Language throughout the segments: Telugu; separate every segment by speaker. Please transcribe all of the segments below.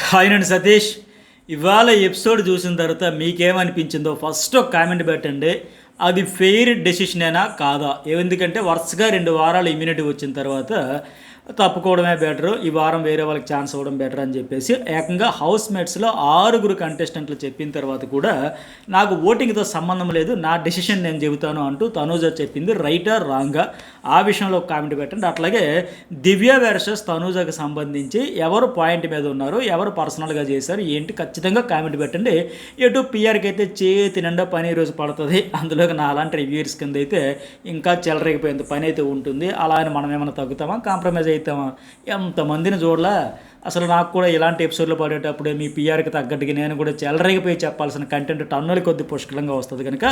Speaker 1: హాయ్ నేను సతీష్. ఇవాళ ఎపిసోడ్ చూసిన తర్వాత మీకేమనిపించిందో ఫస్ట్ ఒక కామెంట్ పెట్టండి. అది ఫెయిర్ డెసిషనేనా కాదా? ఎందుకంటే వరుసగా 2 వారాలు ఇమ్యూనిటీ వచ్చిన తర్వాత తప్పుకోవడమే బెటరు, ఈ వారం వేరే వాళ్ళకి ఛాన్స్ ఇవ్వడం బెటర్ అని చెప్పేసి ఏకంగా హౌస్ మేట్స్లో 6 కంటెస్టెంట్లు చెప్పిన తర్వాత కూడా నాకు ఓటింగ్తో సంబంధం లేదు, నా డెసిషన్ నేను చెబుతాను అంటూ తనూజ చెప్పింది రైటా రాంగా? ఆ విషయంలో ఒక కామెంట్ పెట్టండి. అట్లాగే దివ్య వర్సెస్ తనూజకు సంబంధించి ఎవరు పాయింట్ మీద ఉన్నారు, ఎవరు పర్సనల్గా చేశారు ఏంటి, ఖచ్చితంగా కామెంట్ పెట్టండి. ఎటు పిఆర్కి అయితే చేతి నిండా పని రోజు పడుతుంది, అందులోకి నా అలాంటి రివ్యూర్స్ కింద అయితే ఇంకా చెలరేగిపోయేంత పని అయితే ఉంటుంది. అలా అని మనం ఏమైనా తగ్గుతామా, కాంప్రమైజ్ అవుతామా? ఎంతమందిని చూడలా. అసలు నాకు కూడా ఇలాంటి ఎపిసోడ్లో పడేటప్పుడే మీ పిఆర్కి తగ్గట్టుగా నేను కూడా చెలరేగిపోయి చెప్పాల్సిన కంటెంట్ టన్నుల కొద్ది పుష్కలంగా వస్తుంది కనుక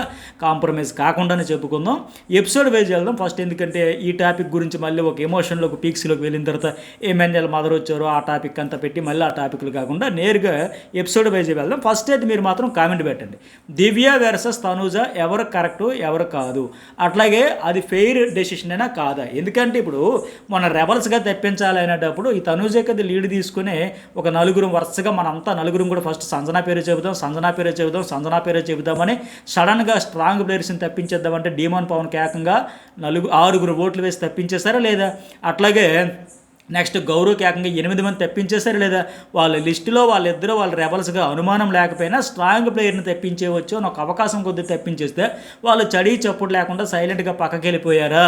Speaker 1: కాంప్రమైజ్ కాకుండానే చెప్పుకుందాం. ఎపిసోడ్ వైజ్ వెళ్దాం ఫస్ట్. ఎందుకంటే ఈ టాపిక్ గురించి మళ్ళీ ఒక ఎమోషన్లోకి పీక్స్లోకి వెళ్ళిన తర్వాత ఏమెన్ఎల్ మదర్ వచ్చారో ఆ టాపిక్ అంతా పెట్టి మళ్ళీ ఆ టాపిక్లు కాకుండా నేరుగా ఎపిసోడ్ వైజ్ వెళ్దాం. ఫస్ట్ అయితే మీరు మాత్రం కామెంట్ పెట్టండి, దివ్య వర్సెస్ తనూజ ఎవరు కరెక్టు ఎవరు కాదు, అట్లాగే అది ఫెయిర్ డెసిషనేనా కాదా? ఎందుకంటే ఇప్పుడు మన రెబల్స్గా తెప్పించాలి అనేటప్పుడు ఈ తనూజకి అది లీడ్ తీసుకుని ఒక నలుగురు వరుసగా మనంతా నలుగురు కూడా ఫస్ట్ సంజనా పేరే చెబుదామని సడన్గా స్ట్రాంగ్ ప్లేయర్స్ని తప్పించేద్దామంటే డీమాన్ పవన్కి ఏకంగా 6 ఓట్లు వేసి తప్పించేశారా లేదా? అట్లాగే నెక్స్ట్ గౌరవ్కి ఏకంగా 8 మంది తెప్పించేశారు లేదా? వాళ్ళ లిస్టులో వాళ్ళిద్దరూ వాళ్ళ రెబల్స్గా అనుమానం లేకపోయినా స్ట్రాంగ్ ప్లేయర్ని తెప్పించేవచ్చు అని ఒక అవకాశం కొద్దిగా తెప్పించేస్తే వాళ్ళు చడి చప్పుడు లేకుండా సైలెంట్గా పక్కకి వెళ్ళిపోయారా?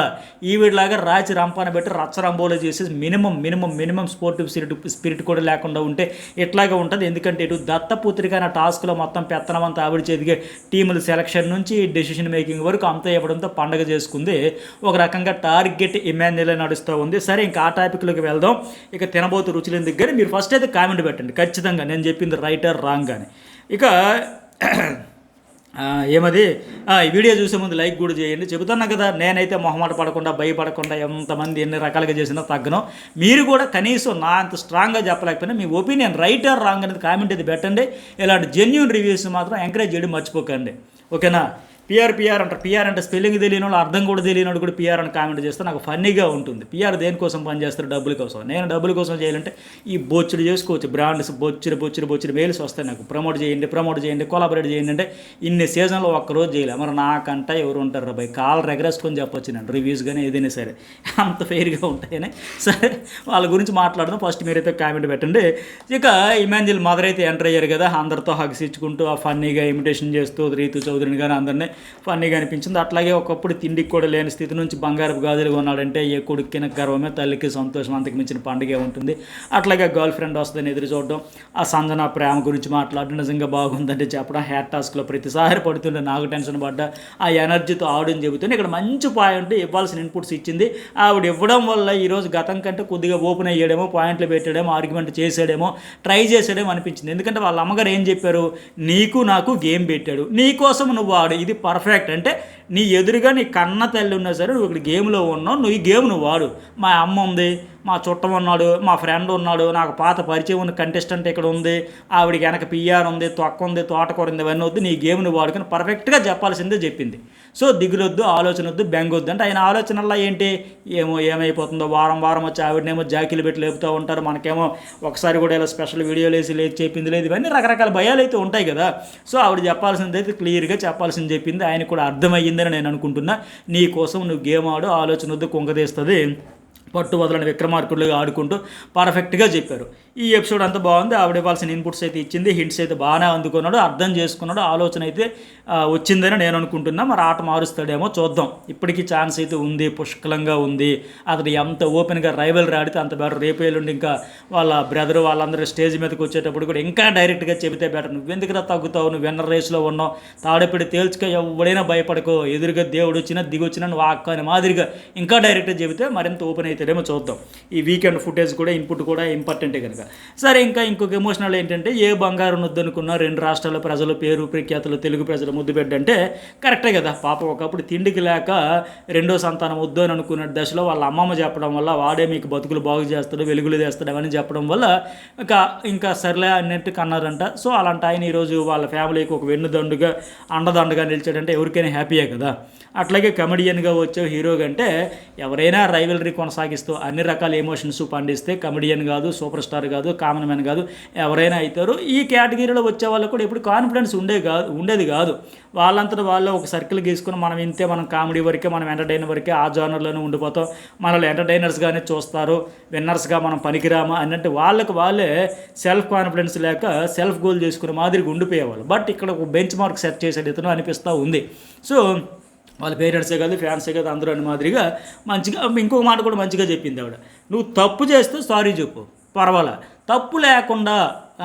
Speaker 1: ఈవిడలాగా రాచి రంపాన పెట్టి రచ్చరంబోలో చేసి మినిమం స్పోర్టివ్ స్పిరిట్ కూడా లేకుండా ఉంటే ఇట్లాగే ఉంటుంది. ఎందుకంటే ఇటు దత్తపుత్రిక అనే టాస్క్లో మొత్తం పెత్తనమంతా ఆవిడ చేతికి టీముల సెలక్షన్ నుంచి డెసిషన్ మేకింగ్ వరకు అంతా ఇవ్వడంతో పండగ చేసుకుంది. ఒక రకంగా టార్గెట్ ఇమాన్యుయల్ నడుస్తూ ఉంది. సరే, ఇంకా ఆ టాపిక్లోకి వెళ్దాం. ఇక తినబోతు రుచుల దగ్గర మీరు ఫస్ట్ అయితే కామెంట్ పెట్టండి ఖచ్చితంగా నేను చెప్పింది రైట్ ఆర్ రాంగ్ అని. ఇక ఏమది ఈ వీడియో చూసే ముందు లైక్ కూడా చేయండి. చెబుతున్నా కదా, నేనైతే మొహమాట పడకుండా భయపడకుండా ఎంతమంది ఎన్ని రకాలుగా చేసినా తగ్గను. మీరు కూడా కనీసం నా అంత స్ట్రాంగ్గా చెప్పలేకపోయినా మీ ఒపీనియన్ రైట్ ఆర్ రాంగ్ అనేది కామెంట్ అయితే పెట్టండి. ఇలాంటి జెన్యూన్ రివ్యూస్ మాత్రం ఎంకరేజ్ చేయడం మర్చిపోకండి, ఓకేనా? పిఆర్ అంటారు. పిఆర్ అంటే స్పెల్లింగ్ తెలియని వాళ్ళు, అర్థం కూడా తెలియని కూడా పిఆర్ అని కామెంట్ చేస్తే నాకు ఫన్నీగా ఉంటుంది. పిఆర్ దేనికోసం పనిచేస్తారు? డబ్బుల కోసం. నేను డబ్బుల కోసం చేయాలంటే ఈ బొచ్చుడు చేసుకోవచ్చు, బ్రాండ్స్ బొచ్చుడు మెయిల్స్ వస్తాయి నాకు, ప్రమోట్ చేయండి, కొలాబరేట్ చేయండి అంటే ఇన్ని సీజన్లో ఒక్కరోజు చేయలే. మరి నాకంట ఎవరు ఉంటారు రా భయ్, కాళ్ళు ఎగరేసుకొని చెప్పొచ్చు నేను రివ్యూస్ కానీ ఏదైనా సరే అంత ఫెయిర్గా ఉంటాయని. సరే, వాళ్ళ గురించి మాట్లాడదాం. ఫస్ట్ మీరైతే కామెంట్ పెట్టండి. ఇక ఇమాన్యుయల్ మదర్ అయితే ఎంటర్ అయ్యారు కదా, అందరితో హగ్స్ ఇచ్చుకుంటూ ఆ ఫన్నీగా ఇమిటేషన్ చేస్తూ రీతు చౌదరిని కానీ అందరినీ ఫన్నీగా అనిపించింది. అట్లాగే ఒకప్పుడు తిండికి కూడా లేని స్థితి నుంచి బంగారపు గాజులుగా ఉన్నాడంటే ఏ కొడుక్కిన గర్వమే, తల్లికి సంతోషం, అంతకు మించిన పండుగే ఉంటుంది. అట్లాగే గర్ల్ ఫ్రెండ్ వస్తుందని ఎదురు చూడడం, ఆ సంజన ప్రేమ గురించి మాట్లాడడం, నిజంగా బాగుందంటే చెప్పడం, హ్యాట్ టాస్క్లో ప్రతిసారి పడుతుంటే నాకు టెన్షన్ పడ్డా ఆ ఎనర్జీతో ఆడని చెబుతుంది. ఇక్కడ మంచి పాయింట్ ఇవ్వాల్సిన ఇన్పుట్స్ ఇచ్చింది. ఆవిడ ఇవ్వడం వల్ల ఈరోజు గతం కంటే కొద్దిగా ఓపెన్ అయ్యాడేమో, పాయింట్లు పెట్టాడేమో, ఆర్గ్యుమెంట్ చేసాడేమో, ట్రై చేసాడేమో అనిపించింది. ఎందుకంటే వాళ్ళ అమ్మగారు ఏం చెప్పారు, నీకు నాకు గేమ్ పెట్టాడు, నీ కోసం నువ్వు ఆడు, ఇది పర్ఫెక్ట్. అంటే నీ ఎదురుగా నీ కన్న తల్లి ఉన్నా సరే నువ్వు ఇక్కడ గేమ్లో ఉన్నావు, నువ్వు ఈ గేమ్ నువ్వు వాడు. మా అమ్మ ఉంది, మా చుట్టం ఉన్నాడు, మా ఫ్రెండ్ ఉన్నాడు, నాకు పాత పరిచయం ఉన్న కంటెస్టెంట్ ఇక్కడ ఉంది, ఆవిడికి వెనక పిఆర్ ఉంది, తొక్క ఉంది, తోటకూర ఉంది, ఇవన్నీ వద్దు, నీ గేమ్ని వాడుకొని పర్ఫెక్ట్గా చెప్పాల్సిందే చెప్పింది. సో దిగులొద్దు, ఆలోచన వద్దు, బెంగొద్దు అంటే ఆయన ఆలోచనల్లో ఏంటి, ఏమైపోతుందో వారం వచ్చి ఆవిడనేమో జాకీలు పెట్టి లేపుతూ ఉంటారు, మనకేమో ఒకసారి కూడా ఇలా స్పెషల్ వీడియోలు వేసి లేదు, చెప్పింది లేదు, ఇవన్నీ రకరకాల భయాలు అయితే ఉంటాయి కదా. సో ఆవిడ చెప్పాల్సింది అయితే క్లియర్గా చెప్పాల్సింది చెప్పింది. ఆయన కూడా అర్థమయ్యిందని నేను అనుకుంటున్నా. నీ కోసం నువ్వు గేమ్ ఆడు, ఆలోచన వద్దు, కుంగదీస్తుంది, పట్టు వదలని విక్రమార్కుడుగా ఆడుకుంటూ పర్ఫెక్ట్గా చెప్పారు. ఈ ఎపిసోడ్ అంతా బాగుంది. ఆవిడ ఇవ్వాల్సిన ఇన్పుట్స్ అయితే ఇచ్చింది, హింట్స్ అయితే బాగానే అందుకున్నాడు, అర్థం చేసుకున్నాడు, ఆలోచన అయితే వచ్చిందని నేను అనుకుంటున్నా. మరి ఆట మారుస్తాడేమో చూద్దాం. ఇప్పటికీ ఛాన్స్ అయితే ఉంది, పుష్కలంగా ఉంది. అతను ఎంత ఓపెన్గా రైవల్ ఆడితే అంత బెటర్. రేపు ఎల్లుండి ఇంకా వాళ్ళ బ్రదర్ వాళ్ళందరూ స్టేజ్ మీదకి వచ్చేటప్పుడు కూడా ఇంకా డైరెక్ట్గా చెబితే బెటర్. నువ్వెందుకురా తగ్గుతావు, నువ్వు విన్నర్ రేస్లో ఉన్నావు, తాడెప్పుడు తేల్చుకో, ఎవడైనా భయపడకో, ఎదురుగా దేవుడు వచ్చినా దిగొచ్చినా నువ్వు ఆక్క అని మాదిరిగా ఇంకా డైరెక్ట్గా చెబితే మరింత ఓపెన్ అవుతాడేమో చూద్దాం. ఈ వీకెండ్ ఫుటేజ్ కూడా ఇన్పుట్ కూడా ఇంపార్టెంటే కనుక. సరే, ఇంకొక ఎమోషనల్ ఏంటంటే, ఏ బంగారు వద్దనుకున్న 2 రాష్ట్రాల ప్రజలు పేరు ప్రఖ్యాతులు తెలుగు ప్రజలు ముద్దుబిడ్డ అంటే కరెక్టే కదా. పాప ఒకప్పుడు తిండికి లేక 2వ సంతానం వద్దు అని అనుకున్న దశలో వాళ్ళ అమ్మమ్మ చెప్పడం వల్ల వాడే మీకు బతుకులు బాగు చేస్తాడు, వెలుగులు చేస్తాడు అవన్నీ చెప్పడం వల్ల ఇంకా సర్లే అన్నట్టు కన్నారంట. సో అలాంటి ఆయన ఈరోజు వాళ్ళ ఫ్యామిలీకి ఒక వెన్నుదండుగా అండదండగా నిలిచాడంటే ఎవరికైనా హ్యాపీయే కదా. అట్లాగే కమెడియన్గా వచ్చే హీరోగా అంటే ఎవరైనా రైవలరీ కొనసాగి కొనసాగిస్తూ అన్ని రకాల ఎమోషన్స్ పండిస్తే కమెడియన్ కాదు, సూపర్ స్టార్ కాదు, కామన్ మ్యాన్ కాదు, ఎవరైనా అవుతారు. ఈ కేటగిరీలో వచ్చే వాళ్ళకు కూడా ఎప్పుడు కాన్ఫిడెన్స్ ఉండేది కాదు. వాళ్ళంతటా వాళ్ళు ఒక సర్కిల్ గీసుకుని మనం ఇంతే, మనం కామెడీ వరకే, మనం ఎంటర్టైనర్ వరకే, ఆ జానర్లోనే ఉండిపోతాం, మనల్ని ఎంటర్టైనర్స్గానే చూస్తారు, విన్నర్స్గా మనం పనికిరామా అన్నట్టు వాళ్ళే సెల్ఫ్ కాన్ఫిడెన్స్ లేక సెల్ఫ్ గోల్ చేసుకునే మాదిరిగా ఉండిపోయేవాళ్ళు. బట్ ఇక్కడ ఒక బెంచ్ మార్క్ సెట్ చేసేది ఇతను అనిపిస్తూ ఉంది. సో వాళ్ళ పేరెంట్సే కాదు, ఫ్యాన్సే కాదు, అందరూ అని మాదిరిగా మంచిగా ఇంకొక మాట కూడా మంచిగా చెప్పింది ఆవిడ. నువ్వు తప్పు చేస్తే సారీ చెప్పు, పర్వాలా. తప్పు లేకుండా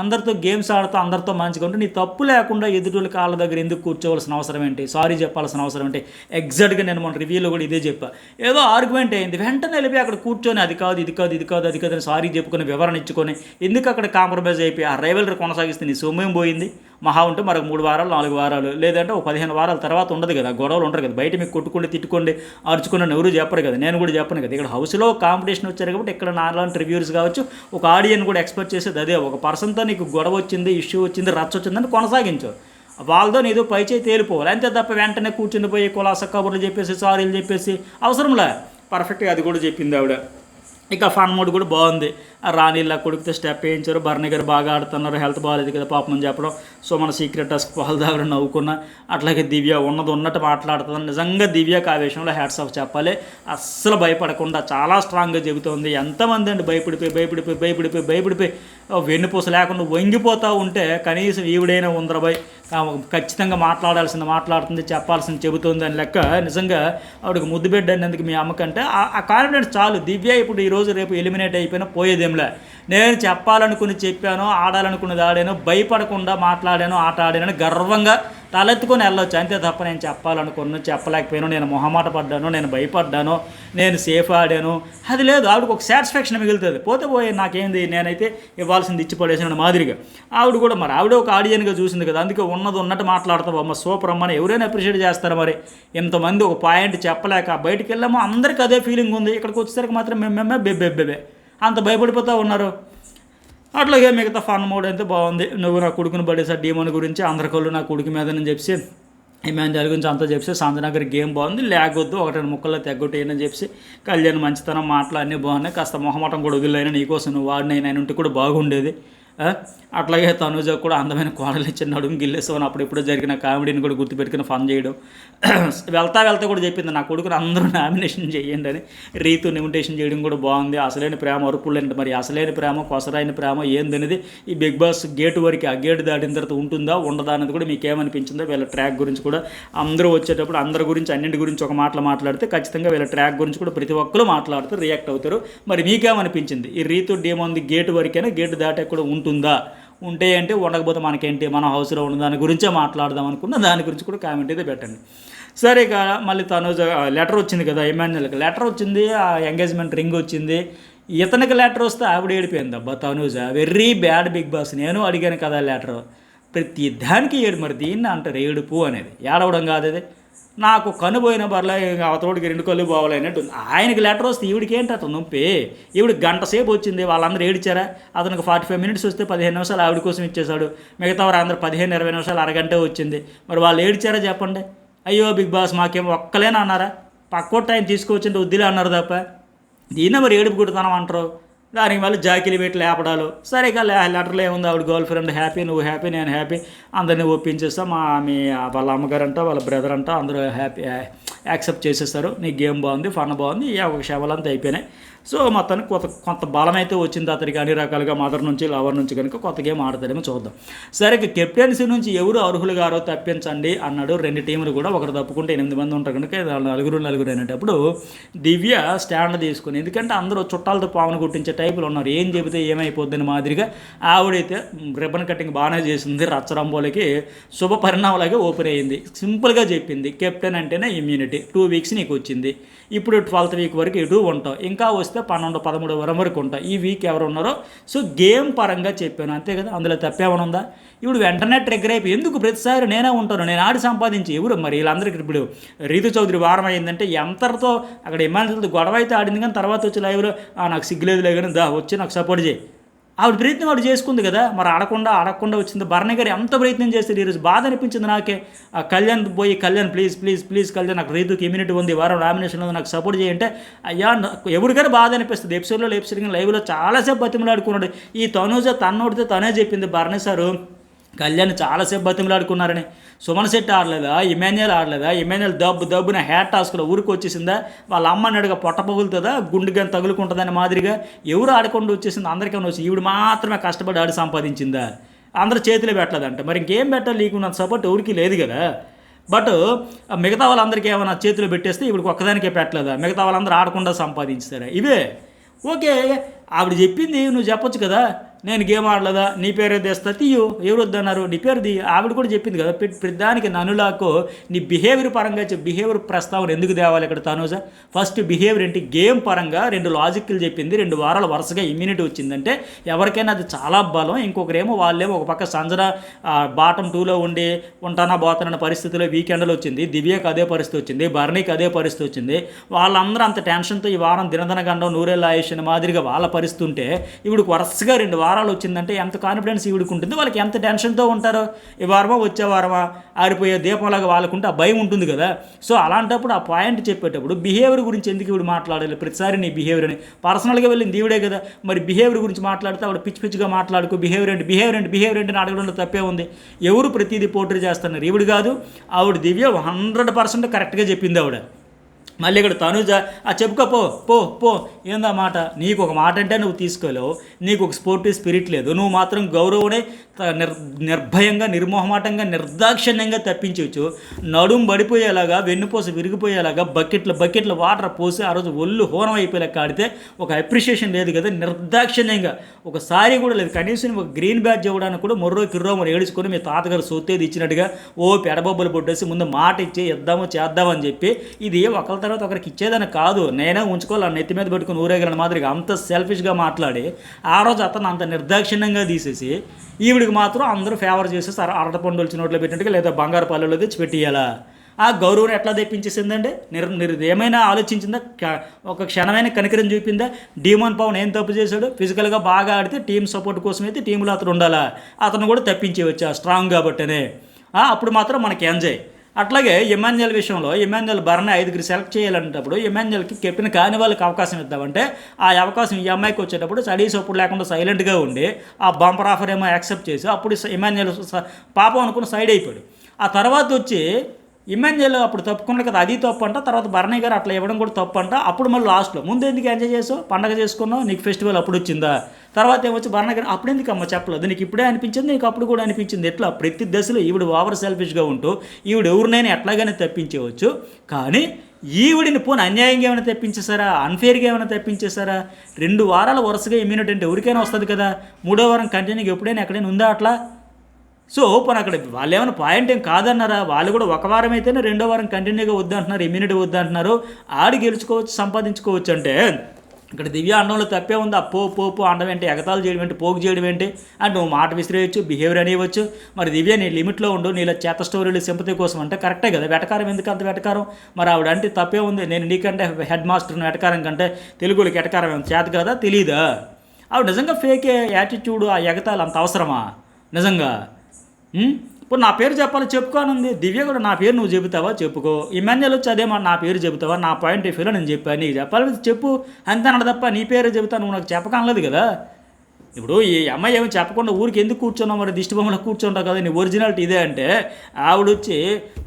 Speaker 1: అందరితో గేమ్స్ ఆడుతూ అందరితో మంచిగా ఉంటే నీ తప్పు లేకుండా ఎదుటి కాళ్ళ దగ్గర ఎందుకు కూర్చోవలసిన అవసరం ఏంటి, సారీ చెప్పాల్సిన అవసరం ఏంటి? ఎగ్జాక్ట్గా నేను మన రివ్యూలో కూడా ఇదే చెప్పా. ఏదో ఆర్గ్యుమెంట్ అయింది, వెంటనే వెళ్ళి అక్కడ కూర్చొని అది కాదు ఇది కాదు ఇది కాదు అది కాదు అని సారీ చెప్పుకొని వివరణ ఇచ్చుకొని ఎందుకు అక్కడ కాంప్రమైజ్ అయిపోయి ఆ రైవలరీ కొనసాగిస్తే నీ సొమ్మేం పోయింది? మహా ఉంటే మరొక 3 వారాలు 4 వారాలు లేదంటే ఒక 15 వారాల తర్వాత ఉండదు కదా, గొడవలు ఉంటారు కదా. బయట మీకు కొట్టుకోండి తిట్టుకోండి అరుచుకుని ఎవరు చెప్పరు కదా, నేను కూడా చెప్పను కదా. ఇక్కడ హౌస్లో కాంపిటీషన్ వచ్చారు కాబట్టి ఇక్కడ నాలాంటి రివ్యూర్స్ కావచ్చు, ఒక ఆడియన్ కూడా ఎక్స్పెక్ట్ చేసేది అదే. ఒక పర్సన్తో నీకు గొడవ వచ్చింది, ఇష్యూ వచ్చింది, రచ్చ వచ్చిందని కొనసాగించు, వాళ్ళతో నీదో పై చేయి తేలిపోవాలి అంతే తప్ప వెంటనే కూర్చుని పోయి కులాస కబుర్లు చెప్పేసి సారీలు చెప్పేసి అవసరంలే. పర్ఫెక్ట్గా అది కూడా చెప్పింది ఆవిడ. ఇక ఫన్ మూడ్ కూడా బాగుంది. రాణిలా కొడికితే స్టెప్ వేయించారు, భరణి గారు బాగా ఆడుతున్నారు, హెల్త్ బాగాలేదు కదా పాపం అని చెప్పడం. సో మన సీక్రెట్ టాస్క్ పాలు దాగడం నవ్వుకున్నా. అట్లాగే దివ్య ఉన్నట్టు మాట్లాడుతుంది. నిజంగా దివ్యకు ఆ విషయంలో హ్యాట్స్ ఆఫ్ చెప్పాలి. అస్సలు భయపడకుండా చాలా స్ట్రాంగ్గా చెబుతోంది. ఎంతమంది అండి భయపడిపోయి వెన్నుపూస లేకుండా వంగిపోతూ ఉంటే కనీసం ఈవిడైనా ఉందరబాయ్ ఖచ్చితంగా మాట్లాడుతుంది, చెప్పాల్సింది చెబుతుంది అని లెక్క. నిజంగా ఆవిడకి ముద్దు బిడ్డ అనేందుకు మీ అమ్మకంటే ఆ కాన్ఫిడెన్స్ చాలు. దివ్య ఇప్పుడు ఈరోజు రేపు ఎలిమినేట్ అయిపోయినా పోయేదేంలే. నేను చెప్పాలనుకుని చెప్పాను, ఆడాలనుకున్నది ఆడాను, భయపడకుండా మాట్లాడాను, ఆట ఆడానని గర్వంగా తలెత్తుకొని వెళ్ళొచ్చు అంతే తప్ప నేను చెప్పాలనుకున్నాను చెప్పలేకపోయాను, నేను మొహమాట పడ్డాను, నేను భయపడ్డాను, నేను సేఫ్ ఆడాను అది లేదు. ఆవిడకు ఒక సాటిస్ఫాక్షన్ మిగులుతుంది. పోతే నాకేంది, నేనైతే ఇవ్వాల్సింది ఇచ్చి పడేసిన మాదిరిగా. ఆవిడ కూడా మరి ఆవిడ ఒక ఆడియన్గా చూసింది కదా, అందుకే ఉన్నట్టు మాట్లాడతావు అమ్మ సూపర్ అమ్మని ఎవరైనా అప్రిషియేట్ చేస్తారు. మరి ఇంతమంది ఒక పాయింట్ చెప్పలేక బయటికి వెళ్ళామో అందరికీ అదే ఫీలింగ్ ఉంది. ఇక్కడికి వచ్చేసరికి మాత్రం మేమే బెబ్బెబ్బెబే అంత భయపడిపోతూ ఉన్నారు. అట్లాగే మిగతా ఫన్ మోడ్ అయితే బాగుంది. నువ్వు నా కొడుకుని పడేసా డీమోన్ గురించి అందరికళ్ళు నా కొడుకు మీదనని చెప్పి ఇమాన్యుయల్ గురించి అంతా చెప్పి సంజనగర్ గేమ్ బాగుంది, లేకొద్దు 1-2 ముక్కల్లో తెగ్గొట్టేయని చెప్పి కళ్యాణ్ మంచితనం మాటలు అన్నీ బాగున్నాయి. కాస్త మొహమాటం కూడా వదిలేనా నీకోసం నువ్వు వాడినైనా ఉంటే కూడా బాగుండేది. అట్లాగే తనుజ కూడా అందమైన కోడలు ఇచ్చిన నడుము గిల్లేసామని అప్పుడెప్పుడు జరిగిన కామెడీని కూడా గుర్తుపెట్టుకుని ఫన్ చేయడం. వెళ్తా కూడా చెప్పింది నా కొడుకుని అందరూ నామినేషన్ చేయండి అని. రీతు ఇన్విటేషన్ చేయడం కూడా బాగుంది. అసలైన ప్రేమ అరుపులేంటి మరి, అసలైన ప్రేమ కొసరైన ప్రేమ ఏందనేది ఈ బిగ్ బాస్ గేటు వరకు, ఆ గేటు దాటిన తర్వాత ఉంటుందా ఉండదా అనేది కూడా మీకు ఏమనిపించిందో. వీళ్ళ ట్రాక్ గురించి కూడా అందరూ వచ్చేటప్పుడు అందరి గురించి అన్నింటి గురించి ఒక మాటలు మాట్లాడితే ఖచ్చితంగా వీళ్ళ ట్రాక్ గురించి కూడా ప్రతి ఒక్కరు మాట్లాడుతూ రియాక్ట్ అవుతారు. మరి మీకేమనిపించింది? ఈ రీతు డేమోంది గేటు వరకైనా గేటు దాటాక కూడా ఉంటుందా? ఉంటే అంటే ఉండకపోతే మనకేంటి, మన హౌస్లో ఉన్న దాని గురించే మాట్లాడదాం అనుకున్న దాని గురించి కూడా కామెంట్ అయితే పెట్టండి. సరే ఇక మళ్ళీ తనుజ లెటర్ వచ్చింది కదా, ఇమాన్యుయల్కి లెటర్ వచ్చింది, ఆ ఎంగేజ్మెంట్ రింగ్ వచ్చింది. ఇతనికి లెటర్ వస్తే ఆవిడ ఏడిపోయింది. అబ్బా తనుజ వెర్రీ బ్యాడ్ బిగ్ బాస్, నేను అడిగాను కదా లెటర్, ప్రతి దానికి ఏడు. మరి దీన్ని అంటారు ఏడుపు అనేది, ఏడవడం కాదు అది. నాకు కనుపోయిన బర్ల అవతోడికి 2 కళ్ళు బావాలన్నట్టు. ఆయనకి లెటర్ వస్తే ఈవిడికి ఏంటి అతను నొప్పి? ఈవిడ గంట సేపు వచ్చింది, వాళ్ళందరూ ఏడిచారా? అతనికి 45 మినిట్స్ వస్తే 15 నిమిషాలు ఆవిడ కోసం ఇచ్చేశాడు. మిగతా వారు అందరూ 15-20 నిమిషాలు అరగంట వచ్చింది. మరి వాళ్ళు ఏడిచారా చెప్పండి? అయ్యో బిగ్ బాస్ మాకేమో ఒక్కలేనా అన్నారా? పక్కోటి ఆయన తీసుకొచ్చింటే వద్దులే అన్నారు తప్ప దీన్నే మరి ఏడుపు కుడుతున్నాం అంటారు. దానికి మళ్ళీ జాకీలు పెట్టి లేపడాలు. సరే ఇక లెటర్లో ఏముంది, ఆవిడ గర్ల్ ఫ్రెండ్ హ్యాపీ, నువ్వు హ్యాపీ, నేను హ్యాపీ, అందరినీ ఒప్పించేస్తా. వాళ్ళ అమ్మగారు అంట వాళ్ళ బ్రదర్ అంట అందరూ హ్యాపీ యాక్సెప్ట్ చేసేస్తారు. నీ గేమ్ బాగుంది, ఫన్ బాగుంది, ఒక శవలంతా అయిపోయినాయి. సో మొత్తానికి కొంత బలం అయితే వచ్చింది అతనికి అన్ని రకాలుగా, మదర్ నుంచి లవర్ నుంచి కనుక కొత్త గేమ్ ఆడతాడేమో చూద్దాం. సరే కెప్టెన్సీ నుంచి ఎవరు అర్హులుగారో తప్పించండి అన్నాడు. 2 టీములు కూడా ఒకరు తప్పుకుంటే 8 మంది ఉంటారు కనుక నలుగురు అనేటప్పుడు దివ్య స్టాండ్ తీసుకుని, ఎందుకంటే అందరూ చుట్టాలతో పావును గుట్టించే టైపులు ఉన్నారు, ఏం చెబితే ఏమైపోద్దని మాదిరిగా. ఆవిడైతే రిబ్బన్ కటింగ్ బాగానే చేసింది, రచ్చరంబోలకి శుభ పరిణామాలకి ఓపెన్ అయ్యింది. సింపుల్గా చెప్పింది, కెప్టెన్ అంటేనే ఇమ్యూనిటీ, 2 వీక్స్ నీకు వచ్చింది, ఇప్పుడు 12th వీక్ వరకు ఎటు ఉంటావు, ఇంకా వస్తే 12-13 వరకు ఉంటావు, ఈ వీక్ ఎవరు ఉన్నారో. సో గేమ్ పరంగా చెప్పాను అంతే కదా, అందులో తప్పేమని ఉందా? ఇప్పుడు వెంటనే ట్రిగ్గర్ అయిపోయి ఎందుకు ప్రతిసారి నేనే ఉంటాను, నేను ఆడి సంపాదించి ఎవరు మరి వీళ్ళందరికీ. ఇప్పుడు రీతు చౌదరి వారం అయిందంటే ఎంతటితో అక్కడ ఇమాన్యుయల్తో గొడవ అయితే ఆడింది, కానీ తర్వాత వచ్చి లైవ్లో నాకు సిగ్గులేదు కానీ వచ్చి నాకు సపోర్ట్ చేయి ఆవిడ ప్రయత్నం ఆవిడ చేసుకుంది కదా, మరి అడగకుండా వచ్చింది. భరణి గారు ఎంత ప్రయత్నం చేస్తారు. ఈరోజు బాధ అనిపించింది నాకే. కళ్యాణ్ పోయి, Kalyan please please please Kalyan, నాకు రైతుకి ఇమ్యూనిటీ ఉంది, వారం నామినేషన్ ఉంది, నాకు సపోర్ట్ చేయంటే అయ్యా ఎవరికైనా బాధ అనిపిస్తుంది. ఎపిసోడ్లో లైవ్లో చాలాసేపు బతిమలాడుకున్నాడు. ఈ తనూజ తన్నోడితే తనే చెప్పింది భరణి సారు కళ్యాణ్ చాలాసేపు బతిమలాడుకున్నారని. సుమన్ శెట్టి ఆడలేదా, ఇమాన్యుయల్ ఆడలేదా, ఇమాన్యుయల్ దబ్బున హ్యాట్ టాస్క్లో ఊరికి వచ్చేసిందా, వాళ్ళ అమ్మని అడిగా పొట్ట పగులుతుందా, గుండెగా తగులుకుంటుందని మాదిరిగా ఎవరు ఆడకుండా వచ్చేసింది, అందరికీ వచ్చి ఈవిడ మాత్రమే కష్టపడి ఆడి సంపాదించిందా, అందరు చేతిలో పెట్టలేదంట. మరి ఇంకేం పెట్టాలి, నీకున్నంత సపోర్ట్ ఎవరికి లేదు కదా. బట్ మిగతా వాళ్ళందరికీ ఏమైనా చేతిలో పెట్టేస్తే ఇవిడికి ఒక్కదానికే పెట్టలేదా, మిగతా వాళ్ళందరూ ఆడకుండా సంపాదించుతారా, ఇవే ఓకే. ఆవిడ చెప్పింది నువ్వు చెప్పొచ్చు కదా, నేను గేమ్ ఆడలేదా, నీ పేరే తెస్తా తీయు, ఎవరు వద్దన్నారు, నీ పేరు ది. ఆవిడ కూడా చెప్పింది కదా, ప్రతిదానికి నన్నులాకు నీ బిహేవియర్ పరంగా బిహేవియర్ ప్రస్తావన ఎందుకు తేవాలి ఇక్కడ తనూజ. ఫస్ట్ బిహేవియర్ ఏంటి, గేమ్ పరంగా 2 లాజిక్లు చెప్పింది, 2 వారాలు వరుసగా ఇమ్యూనిటీ వచ్చిందంటే ఎవరికైనా అది చాలా బలం. ఇంకొకరేమో వాళ్ళేమో ఒక పక్క సంజన బాటం 2లో ఉండి ఉంటానా పోతానన్న పరిస్థితిలో వీకెండ్లో వచ్చింది, దివ్యకు అదే పరిస్థితి వచ్చింది, భరణికి అదే పరిస్థితి వచ్చింది. వాళ్ళందరూ అంత టెన్షన్తో ఈ వారం దినదన గండం నూరేళ్ళ ఆయుష్ మాదిరిగా వాళ్ళ పరిస్థితి ఉంటే ఇవిడికి వరుసగా 2 వారాలు వచ్చిందంటే ఎంత కాన్ఫిడెన్స్ ఈవిడికి ఉంటుంది, వాళ్ళకి ఎంత టెన్షన్తో ఉంటారో. ఈ వారమా వచ్చే వారమా ఆరిపోయే దీపంలాగా వాళ్ళకుంటే ఆ భయం ఉంటుంది కదా. సో అలాంటప్పుడు ఆ పాయింట్ చెప్పేటప్పుడు బిహేవియర్ గురించి ఎందుకు ఈవిడ మాట్లాడాలి ప్రతిసారి, నీ బిహేవియర్ అని. పర్సనల్గా వెళ్ళింది ఈవిడే కదా, మరి బిహేవియర్ గురించి మాట్లాడితే ఆవిడ పిచ్చిగా మాట్లాడుకో, బిహేవియర్ ఏంటి అని అడగడంలో తప్పే ఉంది. ఎవరు ప్రతిదీ పోర్ట్రీ చేస్తున్నారు, ఈవిడ కాదు, ఆవిడ దివ్య 100% కరెక్ట్గా చెప్పింది ఆవిడ. మళ్ళీ ఇక్కడ తనుజ చెప్పుకో పో పో పో ఏందా మాట, నీకు ఒక మాట అంటే నువ్వు తీసుకోలేవు, నీకు ఒక స్పోర్టివ్ స్పిరిట్ లేదు, నువ్వు మాత్రం గౌరవనే నిర్భయంగా నిర్మోహమాటంగా నిర్దాక్షిణ్యంగా తప్పించవచ్చు. నడుము పడిపోయేలాగా వెన్నుపోస విరిగిపోయేలాగా బకెట్ల వాటర్ పోసి ఆ రోజు ఒళ్ళు హోనం అయిపోయేలాగా ఆడితే ఒక అప్రిషియేషన్ లేదు కదా, నిర్దాక్షిణ్యంగా ఒకసారి కూడా లేదు. కనీసం ఒక గ్రీన్ బ్యాడ్జ్ ఇవ్వడానికి కూడా కిర్రో ఏడుచుకొని మీ తాతగారు సొత్తేది ఇచ్చినట్టుగా పెడబొబ్బలు పొట్టేసి ముందు మాట ఇచ్చి చేద్దామని చెప్పి ఇది ఒకరి తర్వాత ఒకరికి ఇచ్చేదని కాదు, నేనే ఉంచుకోవాలి నెత్తి మీద పెట్టుకుని ఊరేగలని మాదిరిగా అంత సెల్ఫిష్గా మాట్లాడి ఆ రోజు అతను అంత నిర్దాక్షిణ్యంగా తీసేసి ఈవిడికి మాత్రం అందరూ ఫేవర్ చేసేసి అరటపండు వచ్చి నోట్లో పెట్టినట్టుగా లేదా బంగారు పల్లెలో తెచ్చి పెట్టియాలా. ఆ గౌరవం ఎట్లా తెప్పించేసిందండి, ఏమైనా ఆలోచించిందా, ఒక క్షణమైన కనికరం చూపిందా. డీమోన్ పవన్ ఏం తప్పు చేశాడు, ఫిజికల్గా బాగా ఆడితే టీం సపోర్ట్ కోసం అయితే టీంలో అతను ఉండాలా, అతను కూడా తప్పించేవచ్చు స్ట్రాంగ్ కాబట్టనే. అప్పుడు మాత్రం మనకి ఎంజాయ్. అట్లాగే ఇమాన్యుయల్ విషయంలో ఇమాన్యుయల్ భరణి 5 సెలెక్ట్ చేయాలంటప్పుడు ఇమాన్యుయల్కి కెప్టెన్ కాని వాళ్ళకి అవకాశం ఇద్దామంటే ఆ అవకాశం ఈ అమ్మాయికి వచ్చేటప్పుడు స్టడీ సపోర్ట్ లేకుండా సైలెంట్గా ఉండి ఆ బంపర్ ఆఫర్ ఏమో యాక్సెప్ట్ చేసి అప్పుడు ఇమాన్యుయల్ పాపం అనుకుని సైడ్ అయిపోయాడు. ఆ తర్వాత వచ్చి ఇమాన్యుయల్ అప్పుడు తప్పుకున్నాడు కదా, అది తప్పు అంట. తర్వాత భరణి గారు అట్లా ఇవ్వడం కూడా తప్పు అంట. అప్పుడు మళ్ళీ లాస్ట్లో ముందు ఎందుకు ఎంజాయ్ చేసావు, పండగ చేసుకున్నావు, నీకు ఫెస్టివల్ అప్పుడు వచ్చిందా, తర్వాత ఏమొచ్చి భరణి గారు అప్పుడు ఎందుకు అమ్మ చెప్పలేదు, నీకు ఇప్పుడే అనిపించింది, నీకు అప్పుడు కూడా అనిపించింది. ఎట్లా ప్రతి దశలో ఈవిడ ఓవర్ సెల్ఫిష్గా ఉంటూ ఈవిడ ఎవరినైనా ఎట్లాగైనా తప్పించవచ్చు. కానీ ఈవిడిని పోనీ అన్యాయంగా ఏమైనా తెప్పించేశారా, అన్ఫేర్గా ఏమైనా తెప్పించేశారా. 2 వారాల వరుసగా ఇమ్యూనిటీ అంటే ఎవరికైనా వస్తుంది కదా, 3వ వారం కంటిన్యూగా ఎప్పుడైనా ఎక్కడైనా ఉందా అట్లా. సో పోనీ అక్కడ వాళ్ళు ఏమైనా పాయింట్ ఏం కాదన్నారా, వాళ్ళు కూడా 1 వారం అయితేనే 2వ వారం కంటిన్యూగా వద్దంటున్నారు, ఇమ్యూనిటీ వద్దంటున్నారు, ఆడి గెలుచుకోవచ్చు సంపాదించుకోవచ్చు. అంటే ఇక్కడ దివ్య అండంలో తప్పే ఉంది. ఆ పో అండం ఏంటి, ఎగతాలు చేయడం ఏంటి, పోగు చేయడం ఏంటి అంటే నువ్వు మాట విసిరేయచ్చు, బిహేవియర్ అనేవచ్చు. మరి దివ్య నీ లిమిట్లో ఉండు, నీళ్ళ చేత స్టోరీలు సింపతి కోసం అంటే కరెక్టే కదా. వెటకారం ఎందుకు అంత వెటకారం, మరి ఆవిడ అంటే తప్పే ఉంది. నేను నీకంటే హెడ్ మాస్టర్ని వెటకారం కంటే తెలుగులకి వెటకారం ఏం చేత కదా, తెలీదా. ఆవిడ నిజంగా ఫేకే యాటిట్యూడ్, ఆ ఎగతాలు అంత అవసరమా నిజంగా. ఇప్పుడు నా పేరు చెప్పాలి చెప్పుకోనుంది, దివ్య కూడా నా పేరు నువ్వు చెబుతావా చెప్పుకో, ఇమాన్యుయల్ వచ్చి అదే నా పేరు చెబుతావా, నా పాయింట్ ఆఫ్ వ్యూలో నేను చెప్పాను, నీకు చెప్పాలి చెప్పు అంతే అన్నది తప్ప నీ పేరు చెబుతాను నువ్వు నాకు చెప్పకనలేదు కదా. ఇప్పుడు ఈ అమ్మాయి ఏమి చెప్పకుండా ఊరికి ఎందుకు కూర్చున్నావు, మరి దిష్టి బొమ్మలో కూర్చుంటావు కదా, నీ ఒరిజినాలిటీ ఇదే అంటే ఆవిడ వచ్చి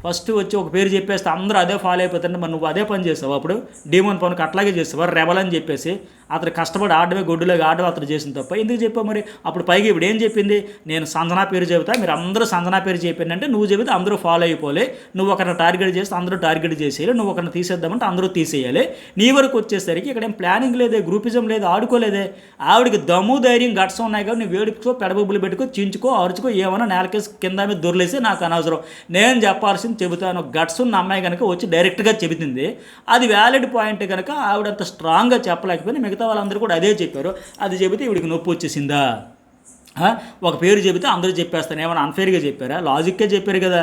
Speaker 1: ఫస్ట్ వచ్చి ఒక పేరు చెప్పేస్తే అందరూ అదే ఫాలో అయిపోతుంటే మరి నువ్వు అదే పని చేస్తావు. అప్పుడు డీమోన్ పవన్కి అట్లాగే చేస్తావు, రెబల్ అని చెప్పేసి అతను కష్టపడి ఆడమే గొడ్డులాగా ఆడమే అతను చేసిన తప్ప ఎందుకు చెప్పావు మరి. అప్పుడు పైగా ఇప్పుడు ఏం చెప్పింది, నేను సంజనా పేరు చెబుతా, మీరు అందరూ సంజనా పేరు చెప్పిందంటే నువ్వు చెబితే అందరూ ఫాలో అయిపోలే, నువ్వు ఒకరిని టార్గెట్ చేస్తే అందరూ టార్గెట్ చేసేయాలి, నువ్వు ఒకరిని తీసేద్దామంటే అందరూ తీసేయాలి. నీ వరకు వచ్చేసరికి ఇక్కడ ఏం ప్లానింగ్ లేదే, గ్రూపిజం లేదు, ఆడుకోలేదే. ఆవిడకి దమ్ము ధైర్యం గట్స్ ఉన్నాయి కాబట్టి నువ్వు వేడుకో, పెడబొబ్బులు పెట్టుకో, చించుకో, అరుచుకో, ఏమన్నా నేలకేసి కింద మీద దొరలేసి నాకు అనవసరం, నేను చెప్పాల్సింది చెబుతాను. గట్స్ ఉన్న అమ్మాయి కనుక వచ్చి డైరెక్ట్గా చెబుతుంది, అది వ్యాలిడ్ పాయింట్ కనుక ఆవిడంత స్ట్రాంగ్గా చెప్పలేకపోయినా మిగతా వాళ్ళందరూ కూడా అదే చెప్పారు. అది చెబితే ఇవిడికి నొప్పి వచ్చేసిందా. ఒక పేరు చెబితే అందరూ చెప్పేస్తాను, ఏమైనా అన్ఫేర్గా చెప్పారా, లాజిక్కే చెప్పారు కదా.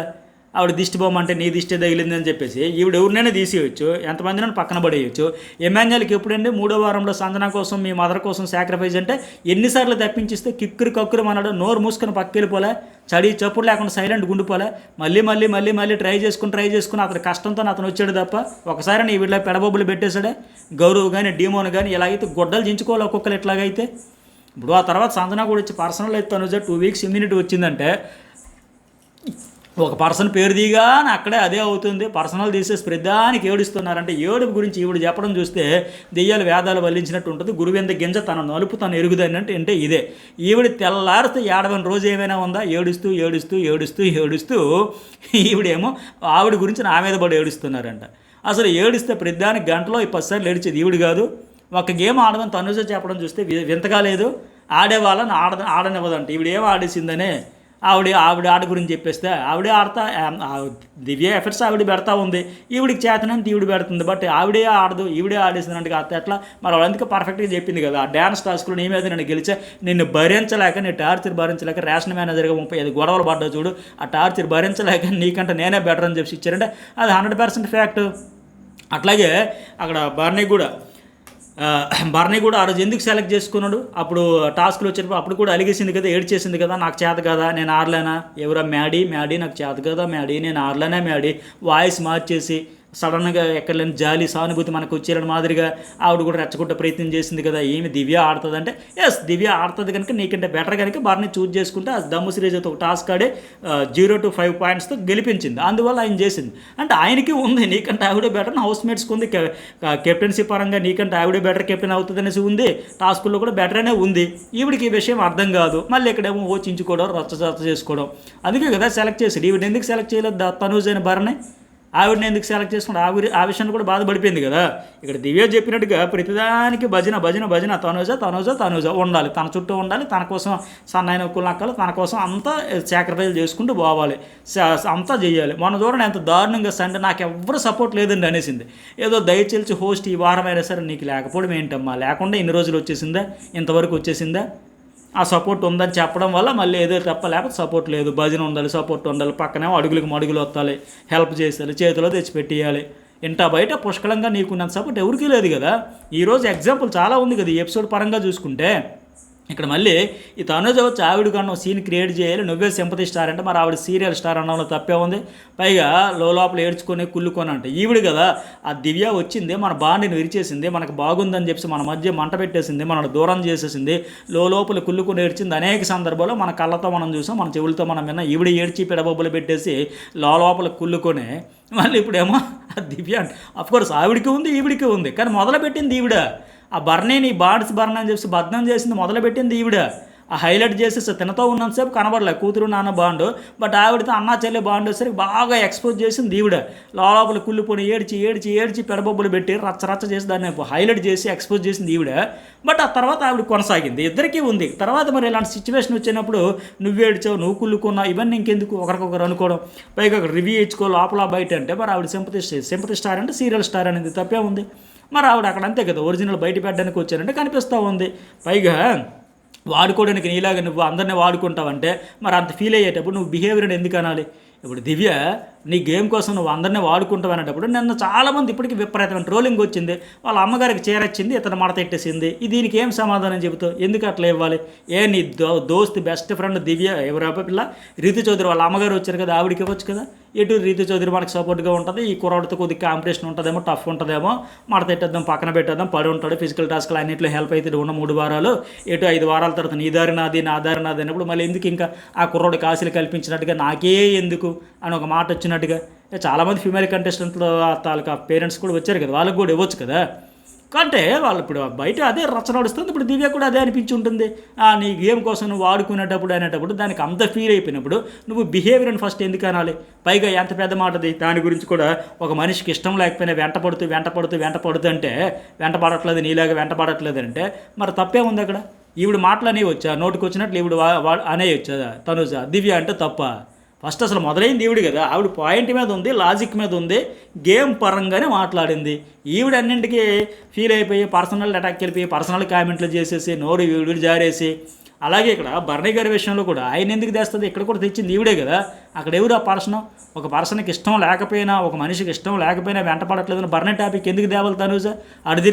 Speaker 1: ఆవిడ దిష్టి బొమ్మ అంటే నీ దిష్టి తగిలింది అని చెప్పేసి ఈవిడ ఎవరినైనా తీసేయచ్చు, ఎంతమందినైనా పక్కన పడేయచ్చు. ఎమాన్యుయల్కి ఎప్పుడంటే 3వ వారంలో సంజన కోసం మీ మదర్ కోసం సాక్రిఫైస్ అంటే ఎన్నిసార్లు తప్పించిస్తే కిక్కురు కక్కురు అన్నాడు, నోరు మూసుకొని పక్కకి వెళ్ళిపోలే, చడి చప్పుడు లేకుండా సైలెంట్ గుండిపోలే, మళ్ళీ ట్రై చేసుకుని అతని కష్టంతో అతను వచ్చాడు తప్ప ఒకసారి నీ వీళ్ళ పెడబొబ్బులు పెట్టేశాడే. గౌరవ్ కానీ డీమోన్ కానీ ఇలాగైతే గొడ్డలు దించుకోవాలి ఒక్కొక్కరు ఎట్లాగైతే. ఇప్పుడు ఆ తర్వాత సంజన కూడా వచ్చి పర్సనల్ అయితే తనుజ 2 వీక్స్ ఇమ్యూనిటీ వచ్చిందంటే ఒక పర్సన్ పేరు దిగా అక్కడే అదే అవుతుంది. పర్సనల్ తీసేసి ప్రధానికి ఏడుస్తున్నారంటే ఏడుపు గురించి ఈవిడ చెప్పడం చూస్తే దెయ్యాలు వేదాలు వల్లించినట్టు ఉంటుంది. గురువింద గింజ తన నలుపు తను ఎరుగుదన్నట్టు అంటే ఇదే. ఈవిడ తెల్లారితే ఏడవని రోజు ఏమైనా ఉందా? ఏడుస్తూ ఈవిడేమో ఆవిడ గురించి నా మీద పడి ఏడుస్తున్నారంట. అసలు ఏడిస్తే ప్రధానికి గంటలో 10 సార్లు ఏడిచేది ఈవిడ కాదు. ఒక గేమ్ ఆడమని తనుజ చెప్పడం చూస్తే వింతగా లేదు. ఆడేవాళ్ళని ఆడనివ్వదంట. ఈవిడ ఏం ఆడేసిందనే ఆవిడ ఆడ గురించి చెప్పేస్తే ఆవిడే ఆడతా దివ్య ఎఫర్ట్స్ ఆవిడ పెడతా ఉంది, ఈవిడికి చేతనంత ఈవిడ పెడుతుంది. బట్ ఆవిడే ఆడదు, ఈవిడే ఆడేసిందంటే ఎట్లా మరి వాళ్ళందుకే పర్ఫెక్ట్గా చెప్పింది కదా. ఆ డ్యాన్స్ టాస్క్లో నీ మీద నేను గెలిచా, నిన్ను భరించలేక నీ టార్చర్ భరించలేక రేషన్ మేనేజర్గా 35 గొడవలు పడ్డా చూడు, ఆ టార్చర్ భరించలేక నీకంటే నేనే బెటర్ అని చెప్పి ఇచ్చారంటే అది 100% ఫ్యాక్ట్. అట్లాగే అక్కడ బర్నీ కూడా ఆ రోజు ఎందుకు సెలెక్ట్ చేసుకున్నాడు? అప్పుడు టాస్క్లు వచ్చేటప్పుడు అప్పుడు కూడా అలిగేసింది కదా, ఏడ్చేసింది కదా, నాకు చేత కదా, నేను ఆడలేనా, ఎవరా మ్యాడీ నాకు చేత కదా మ్యాడీ, నేను ఆడలేనా మ్యాడీ, వాయిస్ మార్చేసి సడన్గా ఎక్కడ లేని జాలి సానుభూతి మనకు వచ్చేయడం మాదిరిగా ఆవిడ కూడా రెచ్చగొట్టే ప్రయత్నం చేసింది కదా. ఏమి దివ్య ఆడుతుంది అంటే ఎస్ దివ్య ఆడుతుంది కనుక నీకంటే బెటర్ కనుక బార్ని చూజ్ చేసుకుంటే ఆ దమ్ము సిరీస్ అయితే ఒక టాస్క్ ఆడే 0 to 5 పాయింట్స్తో గెలిపించింది. అందువల్ల ఆయన చేసింది అంటే ఆయనకి ఉంది నీకంటే ఆవిడే బెటర్, హౌస్ మేట్స్కి ఉంది, కెప్టెన్సీ పరంగా నీకంటే ఆవిడే బెటర్ కెప్టెన్ అవుతుంది అనేసి ఉంది, టాస్కుల్లో కూడా బెటర్ అనే ఉంది. ఈవిడికి ఈ విషయం అర్థం కాదు, మళ్ళీ ఇక్కడేమో ఓచించుకోవడం రచ్చ చేసుకోవడం. అందుకే కదా సెలెక్ట్ చేసి ఈవిడ ఎందుకు సెలెక్ట్ చేయలేదు తనూజ్ అయిన బర్ని, ఆవిడని ఎందుకు సెలెక్ట్ చేసుకుంటే ఆ విషయాన్ని కూడా బాధపడిపోయింది కదా. ఇక్కడ దివ్య చెప్పినట్టుగా ప్రతిదానికి భజన తనుజ ఉండాలి, తన చుట్టూ ఉండాలి, తన కోసం సన్నైన నక్కలు తన కోసం అంతా సాక్రిఫైస్ చేసుకుంటూ పోవాలి, అంతా చేయాలి. మన దూరం ఎంత దారుణంగా సండే నాకు ఎవరు సపోర్ట్ లేదండి అనేసింది. ఏదో దయచేసి హోస్ట్ ఈ వారం అయినా సరే నీకు లేకపోవడం ఏంటమ్మా, లేకుండా ఇన్ని రోజులు వచ్చేసిందా, ఇంతవరకు వచ్చేసిందా, ఆ సపోర్ట్ ఉందని చెప్పడం వల్ల మళ్ళీ ఏదో తప్ప లేకపోతే సపోర్ట్ లేదు, భజన ఉండాలి, సపోర్ట్ ఉండాలి, పక్కనేమో అడుగులు వస్తాలి, హెల్ప్ చేయాలి, చేతిలో తెచ్చిపెట్టేయాలి. ఇంట బయట పుష్కలంగా నీకున్నంత సపోర్ట్ ఎవరికీ లేదు కదా. ఈరోజు ఎగ్జాంపుల్ చాలా ఉంది కదా ఈ ఎపిసోడ్ పరంగా చూసుకుంటే. ఇక్కడ మళ్ళీ ఈ తనుజ వచ్చి ఆవిడ కన్నా సీన్ క్రియేట్ చేయాలి, నువ్వే సింపతి స్టార్ అంటే మరి ఆవిడ సీరియల్ స్టార్ అనడంలో తప్పే ఉంది. పైగా లోపల ఏడ్చుకొని కుళ్ళుకొని అంటే ఈవిడ కదా ఆ దివ్య వచ్చింది మన బాండిని విరిచేసింది, మనకు బాగుందని చెప్పి మన మధ్య మంట పెట్టేసింది, మనల్ని దూరం చేసేసింది, లోపల కుళ్ళుకొని ఏడ్చింది. అనేక సందర్భాల్లో మన కళ్ళతో మనం చూసాం, మన చెవులతో మనం విన్నాం. ఈవిడ ఏడ్చి పెడబొబ్బలు పెట్టేసి లోపల కుళ్ళుకొని మళ్ళీ ఇప్పుడేమో ఆ దివ్య అఫ్కోర్స్ ఆవిడికి ఉంది ఈవిడికి ఉంది, కానీ మొదలుపెట్టింది ఈవిడ. ఆ బర్నీని బాండ్స్ బర్న్ అని చెప్పి బద్నం చేసింది మొదలుపెట్టింది ఈవిడ. ఆ హైలైట్ చేసేసి తినతో ఉన్నంతసేపు కనబడలే కూతురు నాన్న బాండు, బట్ ఆవిడతో అన్నా చెల్లె బాండు వచ్చేసరికి బాగా ఎక్స్పోజ్ చేసింది ఈవిడ. లోపల కుళ్ళిపోయి ఏడ్చి పెడబొబ్బులు పెట్టి రచ్చ చేసి దాన్ని హైలైట్ చేసి ఎక్స్పోజ్ చేసింది ఈవిడ. బట్ ఆ తర్వాత ఆవిడ కొనసాగింది, ఇద్దరికీ ఉంది. తర్వాత మరి ఇలాంటి సిచ్యువేషన్ వచ్చినప్పుడు నువ్వు ఏడ్చావు, నువ్వు కుళ్ళుకున్నావు, ఇవన్నీ ఇంకెందుకు ఒకరికొకరు అనుకోవడం, పైగా రివ్యూ ఇచ్చుకో లోపల బయట అంటే మరి ఆవిడ సింపతి స్టార్ అంటే సీరియల్ స్టార్ అనేది తప్పే ఉంది. మరి ఆవిడ అక్కడ అంతే కదా ఒరిజినల్ బయట పెట్టడానికి వచ్చారంటే కనిపిస్తూ ఉంది. పైగా వాడుకోవడానికి నీలాగా నువ్వు అందరినీ వాడుకుంటావంటే మరి అంత ఫీల్ అయ్యేటప్పుడు నువ్వు బిహేవియర్ ఎందుకు అనాలి? ఇప్పుడు దివ్య నీ గేమ్ కోసం నువ్వు అందరినీ వాడుకుంటావు అనేటప్పుడు నిన్న చాలామంది ఇప్పటికీ విపరీతమైన ట్రోలింగ్ వచ్చింది, వాళ్ళ అమ్మగారికి చీరొచ్చింది, ఇతను మడత ఎట్టేసింది. దీనికి ఏం సమాధానం చెబుతావు? ఎందుకు అట్లా ఇవ్వాలి? నీ దోస్త్ బెస్ట్ ఫ్రెండ్ దివ్య ఎవరు పిల్ల రీతు చౌదరి వాళ్ళ అమ్మగారు వచ్చారు కదా, ఆవిడకి ఇవ్వచ్చు కదా. ఎటు రీతు చౌదరి మనకు సపోర్ట్గా ఉంటుంది, ఈ కుర్రాడితో కొద్దిగా కాంపిటీషన్ ఉంటుందేమో, టఫ్ ఉంటుందేమో, మడత ఎట్టేద్దాం, పక్కన పెట్టేద్దాం, పడి ఉంటాడు, ఫిజికల్ టాస్క్లు అన్నింటిలో హెల్ప్ అయితే ఉన్న 3 వారాలు, ఎటు 5 వారాల తర్వాత నీ దారి నాది నా దారి నాది అన్నప్పుడు మళ్ళీ ఎందుకు ఇంకా ఆ కుర్రాడికి ఆశలు కల్పించినట్టుగా నాకే ఎందుకు అని ఒక మాట వచ్చినట్టుగా. చాలామంది ఫీమేల్ కంటెస్టెంట్లు తాలూకా పేరెంట్స్ కూడా వచ్చారు కదా, వాళ్ళకి కూడా ఇవ్వచ్చు కదా. అంటే వాళ్ళు ఇప్పుడు బయట అదే రచ్చ నడుస్తుంది. ఇప్పుడు దివ్య కూడా అదే అనిపించి ఉంటుంది. నీ గేమ్ కోసం నువ్వు వాడుకునేటప్పుడు అనేటప్పుడు దానికి అంత ఫీల్ అయిపోయినప్పుడు నువ్వు బిహేవియర్ని ఫస్ట్ ఎందుకు అనాలి? పైగా ఎంత పెద్ద మాటది, దాని గురించి కూడా ఒక మనిషికి ఇష్టం లేకపోయినా వెంటపడుతూ అంటే వెంటపడట్లేదు, నీలాగా వెంటపడట్లేదు అంటే మరి తప్పే ఉంది అక్కడ. ఈవిడ మాటలు అనేవచ్చా, నోటికి వచ్చినట్లు ఈవిడ అనేయొచ్చా తనుజ? దివ్య అంటే తప్ప? ఫస్ట్ అసలు మొదలైంది ఈవిడ కదా, ఆవిడ పాయింట్ మీద ఉంది, లాజిక్ మీద ఉంది, గేమ్ పరంగానే మాట్లాడింది. ఈవిడ అన్నింటికి ఫీల్ అయిపోయి పర్సనల్ అటాక్ వెళ్ళిపోయి పర్సనల్ కామెంట్లు చేసేసి నోరు వీడు జారేసి అలాగే ఇక్కడ భరణి గారి విషయంలో కూడా ఆయన ఎందుకు తెస్తుంది, ఇక్కడ కూడా తెచ్చింది ఈవిడే కదా. అక్కడ ఎవరు ఆ పర్సన్, ఒక పర్సన్కి ఇష్టం లేకపోయినా, ఒక మనిషికి ఇష్టం లేకపోయినా వెంట పడట్లేదని భరణి టాపిక్ ఎందుకు దేవలుతాను సార్.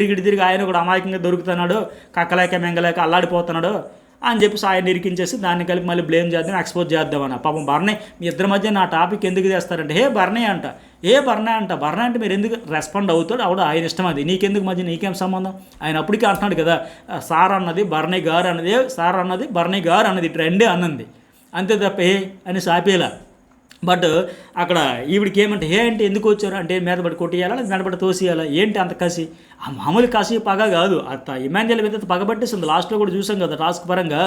Speaker 1: ఇటు తిరిగి ఆయన కూడా అమాయకంగా దొరుకుతున్నాడు, కక్కలేక మెంగలేక అల్లాడిపోతున్నాడు అని చెప్పేసి ఆయన ఇరికించేసి దాన్ని కలిపి మళ్ళీ బ్లేమ్ చేద్దాం, ఎక్స్పోజ్ చేద్దామన్న. పాపం భరణి మీ ఇద్దరి మధ్య నా టాపిక్ ఎందుకు తెస్తారంటే భరణి అంట భరణి అంటే మీరు ఎందుకు రెస్పాండ్ అవుతాడు, ఆవిడ ఆయన ఇష్టం, అది నీకెందుకు మధ్య నీకేం సంబంధం. ఆయన అప్పటికే అంటున్నాడు కదా, సార్ అన్నది భరణి గారు అన్నది, సార్ అన్నది భరణి గారు అన్నది, ట్రెండే అన్నది, అంతే తప్ప అని సాపేలా. బట్ అక్కడ ఈవిడికి ఏమంటే అంటే ఎందుకు వచ్చారు అంటే మీద పడి కొట్టేయాలా, మెడపడి తోసేయాలా, ఏంటి అంత కసి. ఆ మామూలు కసి పగ కాదు, అంత ఇమాన్యుయల్ మీద పగబట్టేస్తుంది. లాస్ట్లో కూడా చూసాం కదా టాస్క్ పరంగా.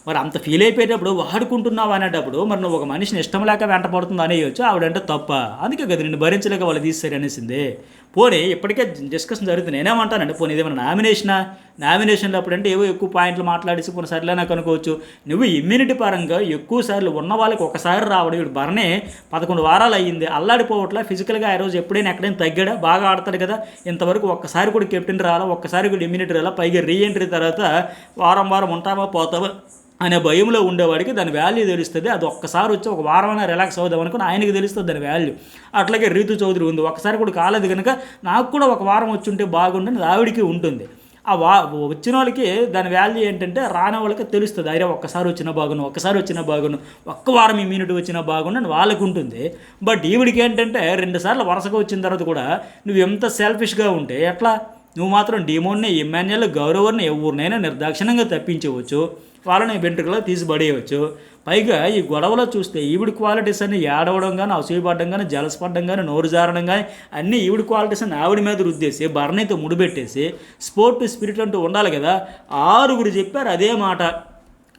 Speaker 1: మరి అంత ఫీల్ అయిపోయేటప్పుడు వాడుకుంటున్నావు అనేటప్పుడు మరి నువ్వు ఒక మనిషిని ఇష్టం లేక వెంట పడుతుంది అనేయచ్చు, ఆవిడంటే తప్ప. అందుకే కదా నిన్ను భరించలేక వాళ్ళు తీస్తారు అనేసింది. పోనీ ఇప్పటికే డిస్కషన్ జరుగుతుంది. నేనేమంటానండి, పోనీ ఇదేమన్నా నామినేషన్లో అప్పుడంటే ఏవో ఎక్కువ పాయింట్లు మాట్లాడేసి పోనీ సరిలే నాకు అనుకోవచ్చు. నువ్వు ఇమ్యూనిటీ పరంగా ఎక్కువ సార్లు ఉన్న వాళ్ళకి ఒకసారి రావడం, ఇప్పుడు భరణి 11 వారాలు అయ్యింది, అల్లాడిపోవట్లా ఫిజికల్గా. ఆ రోజు ఎప్పుడైనా ఎక్కడైనా తగ్గాడా, బాగా ఆడతాడు కదా. ఇంతవరకు ఒక్కసారి కూడా కెప్టెన్ రాలా, ఒక్కసారి కూడా ఇమ్యూనిటీ రాలా, పైగా రీఎంట్రీ తర్వాత వారం ఉంటావా పోతావా అనే భయంలో ఉండేవాడికి దాని వాల్యూ తెలుస్తుంది. అది ఒక్కసారి వచ్చి ఒక వారమైనా రిలాక్స్ అవుదాం అనుకుని ఆయనకి తెలుస్తుంది దాని వాల్యూ. అట్లాగే రీతు చౌదరి ఉంది, ఒక్కసారి కూడా కాలేదు కనుక నాకు కూడా ఒక వారం వచ్చి ఉంటే బాగుండని ఆవిడికి ఉంటుంది. ఆ వచ్చిన వాళ్ళకి దాని వాల్యూ ఏంటంటే రాని వాళ్ళకి తెలుస్తుంది, అయినా ఒక్కసారి వచ్చినా బాగును, ఒక్క వారం ఇమ్యూనిటీ వచ్చినా బాగుండు అని వాళ్ళకు ఉంటుంది. బట్ ఈవిడికి ఏంటంటే 2 సార్లు వరుసగా వచ్చిన తర్వాత కూడా నువ్వు ఎంత సెల్ఫిష్గా ఉంటే ఎట్లా. నువ్వు మాత్రం డిమోన్ని, ఇమ్మాన్యుయల్, గౌరవర్ని ఎవరినైనా నిర్దాక్షిణ్యంగా తప్పించవచ్చు, వాళ్ళని వెంట్రుకలో తీసి పడేయవచ్చు. పైగా ఈ గొడవలో చూస్తే ఈవిడి క్వాలిటీస్ అన్ని ఏడవడం కానీ, అసూయపడడం కానీ, జలసపడడం కానీ, నోరు జారడం కానీ అన్నీ ఈవిడి క్వాలిటీస్ అని ఆవిడ మీద రుద్దేసి భరణితో ముడిపెట్టేసి స్పోర్ట్ స్పిరిట్ అంటూ ఉండాలి కదా. 6 చెప్పారు అదే మాట.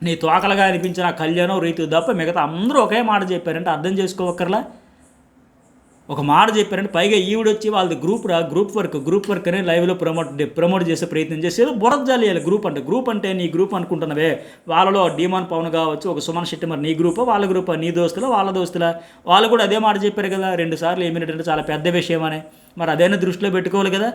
Speaker 1: నీ తోకలుగా అనిపించిన కళ్యాణం, రీతు తప్ప మిగతా అందరూ ఒకే మాట చెప్పారంటే అర్థం చేసుకోవక్కర్లా. ఒక మాట చెప్పారంటే పైగా ఈవిడొచ్చి వాళ్ళది గ్రూప్ వర్క్ అని లైవ్లో ప్రమోట్ చేసే ప్రయత్నం చేసి ఏదో బురద జాలియాలి. గ్రూప్ అంటే నీ గ్రూప్ అనుకుంటున్నవే, వాళ్ళలో డీమాన్ పవన్ కావచ్చు, ఒక సుమన్ శెట్టి, మరి నీ గ్రూపా వాళ్ళ గ్రూపా, నీ దోస్తులా వాళ్ళ దోస్తులా. వాళ్ళు కూడా అదే మాట చెప్పారు కదా, 2 సార్లు ఏమిటంటే చాలా పెద్ద విషయం అని. మరి అదైనా దృష్టిలో పెట్టుకోవాలి కదా.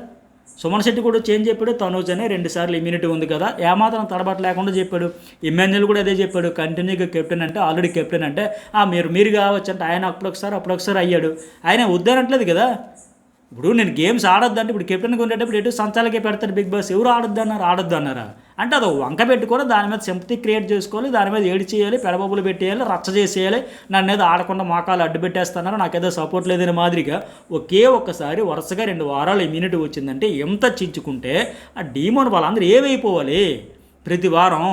Speaker 1: సుమన్ శెట్టి కూడా చేంజ్ చెప్పాడు, తనూజ్ అనే 2 సార్లు ఇమ్యూనిటీ ఉంది కదా, ఏమాత్రం తడబట్ట లేకుండా చెప్పాడు. ఇమ్మాన్యుయల్ కూడా అదే చెప్పాడు, కంటిన్యూగా కెప్టెన్ అంటే ఆల్రెడీ కెప్టెన్ అంటే మీరు కావచ్చు అంటే ఆయన అప్పుడొకసారి అయ్యాడు. ఆయన వద్దనట్లేదు కదా. ఇప్పుడు నేను గేమ్స్ ఆడొద్దంటే ఇప్పుడు కెప్టెన్గా ఉండేటప్పుడు ఎటు సంచాలకే పెడతాడు బిగ్ బాస్. ఎవరు ఆడొద్దు అన్నారా అంటే అది వంక పెట్టుకొని దాని మీద సింపతి క్రియేట్ చేసుకోవాలి, దాని మీద ఏడు చేయాలి, పెడబొబ్బులు పెట్టేయాలి, రచ్చ చేసేయాలి, నన్ను ఏదో ఆడకుండా మోకాలు అడ్డు పెట్టేస్తున్నారు, నాకేదో సపోర్ట్ లేదని మాదిరిగా ఒక్కసారి వరుసగా 2 వారాలు ఇమ్యూనిటీ వచ్చిందంటే ఎంత చించుకుంటే ఆ డీమోన్ వాళ్ళందరూ ఏమైపోవాలి ప్రతి వారం.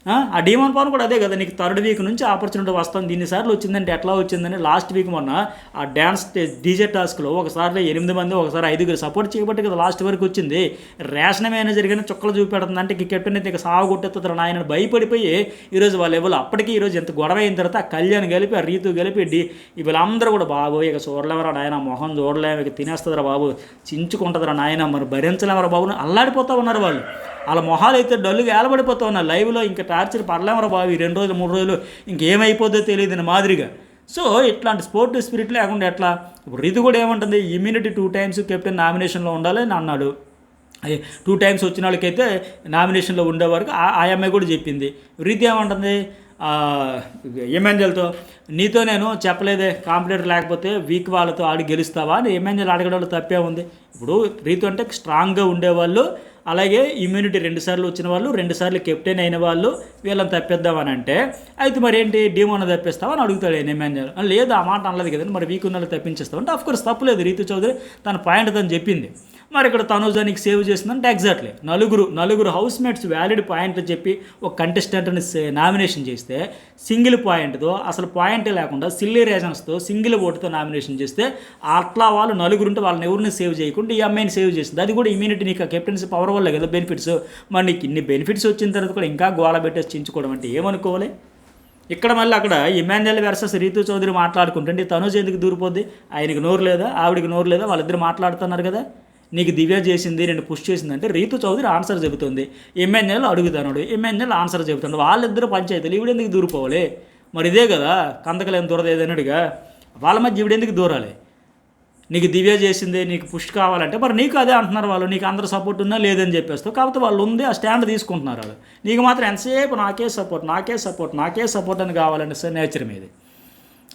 Speaker 1: ఆ డీమాన్ పవన్ కూడా అదే కదా, నీకు 3rd వీక్ నుంచి ఆపర్చునిటీ వస్తుంది, దీనిసార్లు వచ్చిందంటే ఎట్లా వచ్చిందని. లాస్ట్ వీక్ మొన్న ఆ డ్యాన్స్ డీజే టాస్క్లో ఒకసారి 8 మంది, ఒకసారి 5 సపోర్ట్ చేయబట్టి కదా లాస్ట్ వరకు వచ్చింది. రేషన్ మేనేజర్ కానీ చుక్కలు చూపెడుతుంది అంటే కెప్టెన్ అయితే ఇక సాగు కొట్టేస్తారు ఆయన భయపడిపోయి ఈరోజు వాళ్ళ లెవెల్. అప్పటికి ఈరోజు ఎంత గొడవ అయిన తర్వాత ఆ కళ్యాణ్ కలిపి, ఆ రీతు కలిపి వీళ్ళందరూ కూడా బాబు ఇక చూడలేమరా నాయన, మొహం చూడలేము, ఇక తినేస్తుందిరా బాబు, చించుకుంటుందిరా నాయన, మరి భరించలేమరా బాబు అల్లాడిపోతూ ఉన్నారు వాళ్ళు. వాళ్ళ మొహాలు అయితే డల్లుగా ఏలబడిపోతూ ఉన్నారు లైవ్లో. ఇంకా టార్చర్ పడలేమరా బాబు, 2 రోజులు 3 రోజులు ఇంకేమైపోద్దో తెలియదు మాదిరిగా. సో ఇట్లాంటి స్పోర్ట్ స్పిరిట్ లేకుండా ఎట్లా. ఇప్పుడు రీతు కూడా ఏమంటుంది, ఇమ్యూనిటీ 2 టైమ్స్ కెప్టెన్ నామినేషన్లో ఉండాలి అని అన్నాడు. 2 టైమ్స్ వచ్చిన వాళ్ళకైతే నామినేషన్లో ఉండేవారికి ఆ అమ్మాయి కూడా చెప్పింది. రీతి ఏమంటుంది ఎమ్మెన్యల్తో, నీతో నేను చెప్పలేదే కాంపిటేటర్ లేకపోతే వీక్ వాళ్ళతో ఆడి గెలుస్తావా అని ఎమ్మెన్యల్ అడగడం వల్ల తప్పే ఉంది. ఇప్పుడు రీతు అంటే స్ట్రాంగ్గా ఉండేవాళ్ళు, అలాగే ఇమ్యూనిటీ 2 సార్లు వచ్చిన వాళ్ళు, 2 సార్లు కెప్టెన్ అయిన వాళ్ళు, వీళ్ళని తప్పిద్దామని అంటే అయితే మరి ఏంటి డీమోన్ తప్పిస్తావా అని అడుగుతాడు ఆయన ఎమ్మెన్యల్. లేదు ఆ మాట అనలేదు కదండి, మరి వీక్ ఉన్న వాళ్ళు తప్పించేస్తావు అంటే ఆఫ్కోర్స్ తప్పులేదు, రీతు చౌదరి తన పాయింట్ తను చెప్పింది. మరి ఇక్కడ తనూజానికి సేవ్ చేసిందంటే ఎగ్జాక్ట్లీ నలుగురు హౌస్ మేట్స్ వ్యాలిడ్ పాయింట్లు చెప్పి ఒక కంటెస్టెంట్ని నామినేషన్ చేస్తే సింగిల్ పాయింట్తో, అసలు పాయింటే లేకుండా సిల్లీ రీజన్స్తో సింగిల్ ఓటుతో నామినేషన్ చేస్తే అట్లా వాళ్ళు నలుగురుంటే వాళ్ళని ఎవరిని సేవ్ చేయకుండా ఈ అమ్మాయిని సేవ్ చేస్తుంది. అది కూడా ఇమ్యూనిటీ నీకు కెప్టెన్సీ పవర్ వల్లే కదా బెనిఫిట్స్. మరి నీకు ఇన్ని బెనిఫిట్స్ వచ్చిన తర్వాత కూడా ఇంకా గోళ పెట్టేసి చించుకోవడం అంటే ఏమనుకోవాలి. ఇక్కడ మళ్ళీ అక్కడ ఇమాన్యుయల్ వర్సెస్ రీతు చౌదరి మాట్లాడుకుంటుంటే తనూజ్ ఎందుకు దూరిపోద్ది, ఆయనకి నోరు లేదా ఆవిడికి నోరు లేదా, వాళ్ళిద్దరు మాట్లాడుతున్నారు కదా. నీకు దివ్య చేసింది, నేను పుష్ చేసిందంటే రీతు చౌదరి ఆన్సర్ చెబుతుంది, ఎమ్మెన్యేలు అడుగుతున్నాడు, ఎమ్మెన్యేలు ఆన్సర్ చెబుతున్నాడు, వాళ్ళిద్దరు పంచాయతీలు ఈవిడెందుకు దూరిపోవాలి. మరి ఇదే కదా కందకలేని దూరదు ఏదన్నాడుగా, వాళ్ళ మధ్య ఈవిడెందుకు దూరాలి. నీకు దివ్య చేసిందే నీకు పుష్ కావాలంటే మరి నీకు అదే అంటున్నారు వాళ్ళు, నీకు అందరూ సపోర్ట్ ఉన్నా లేదని చెప్పేస్తావు. కాబట్టి వాళ్ళు ఉంది ఆ స్టాండ్ తీసుకుంటున్నారు వాళ్ళు. నీకు మాత్రం ఎంతసేపు నాకే సపోర్ట్ అని కావాలంటే సార్ నేచర్ మీది.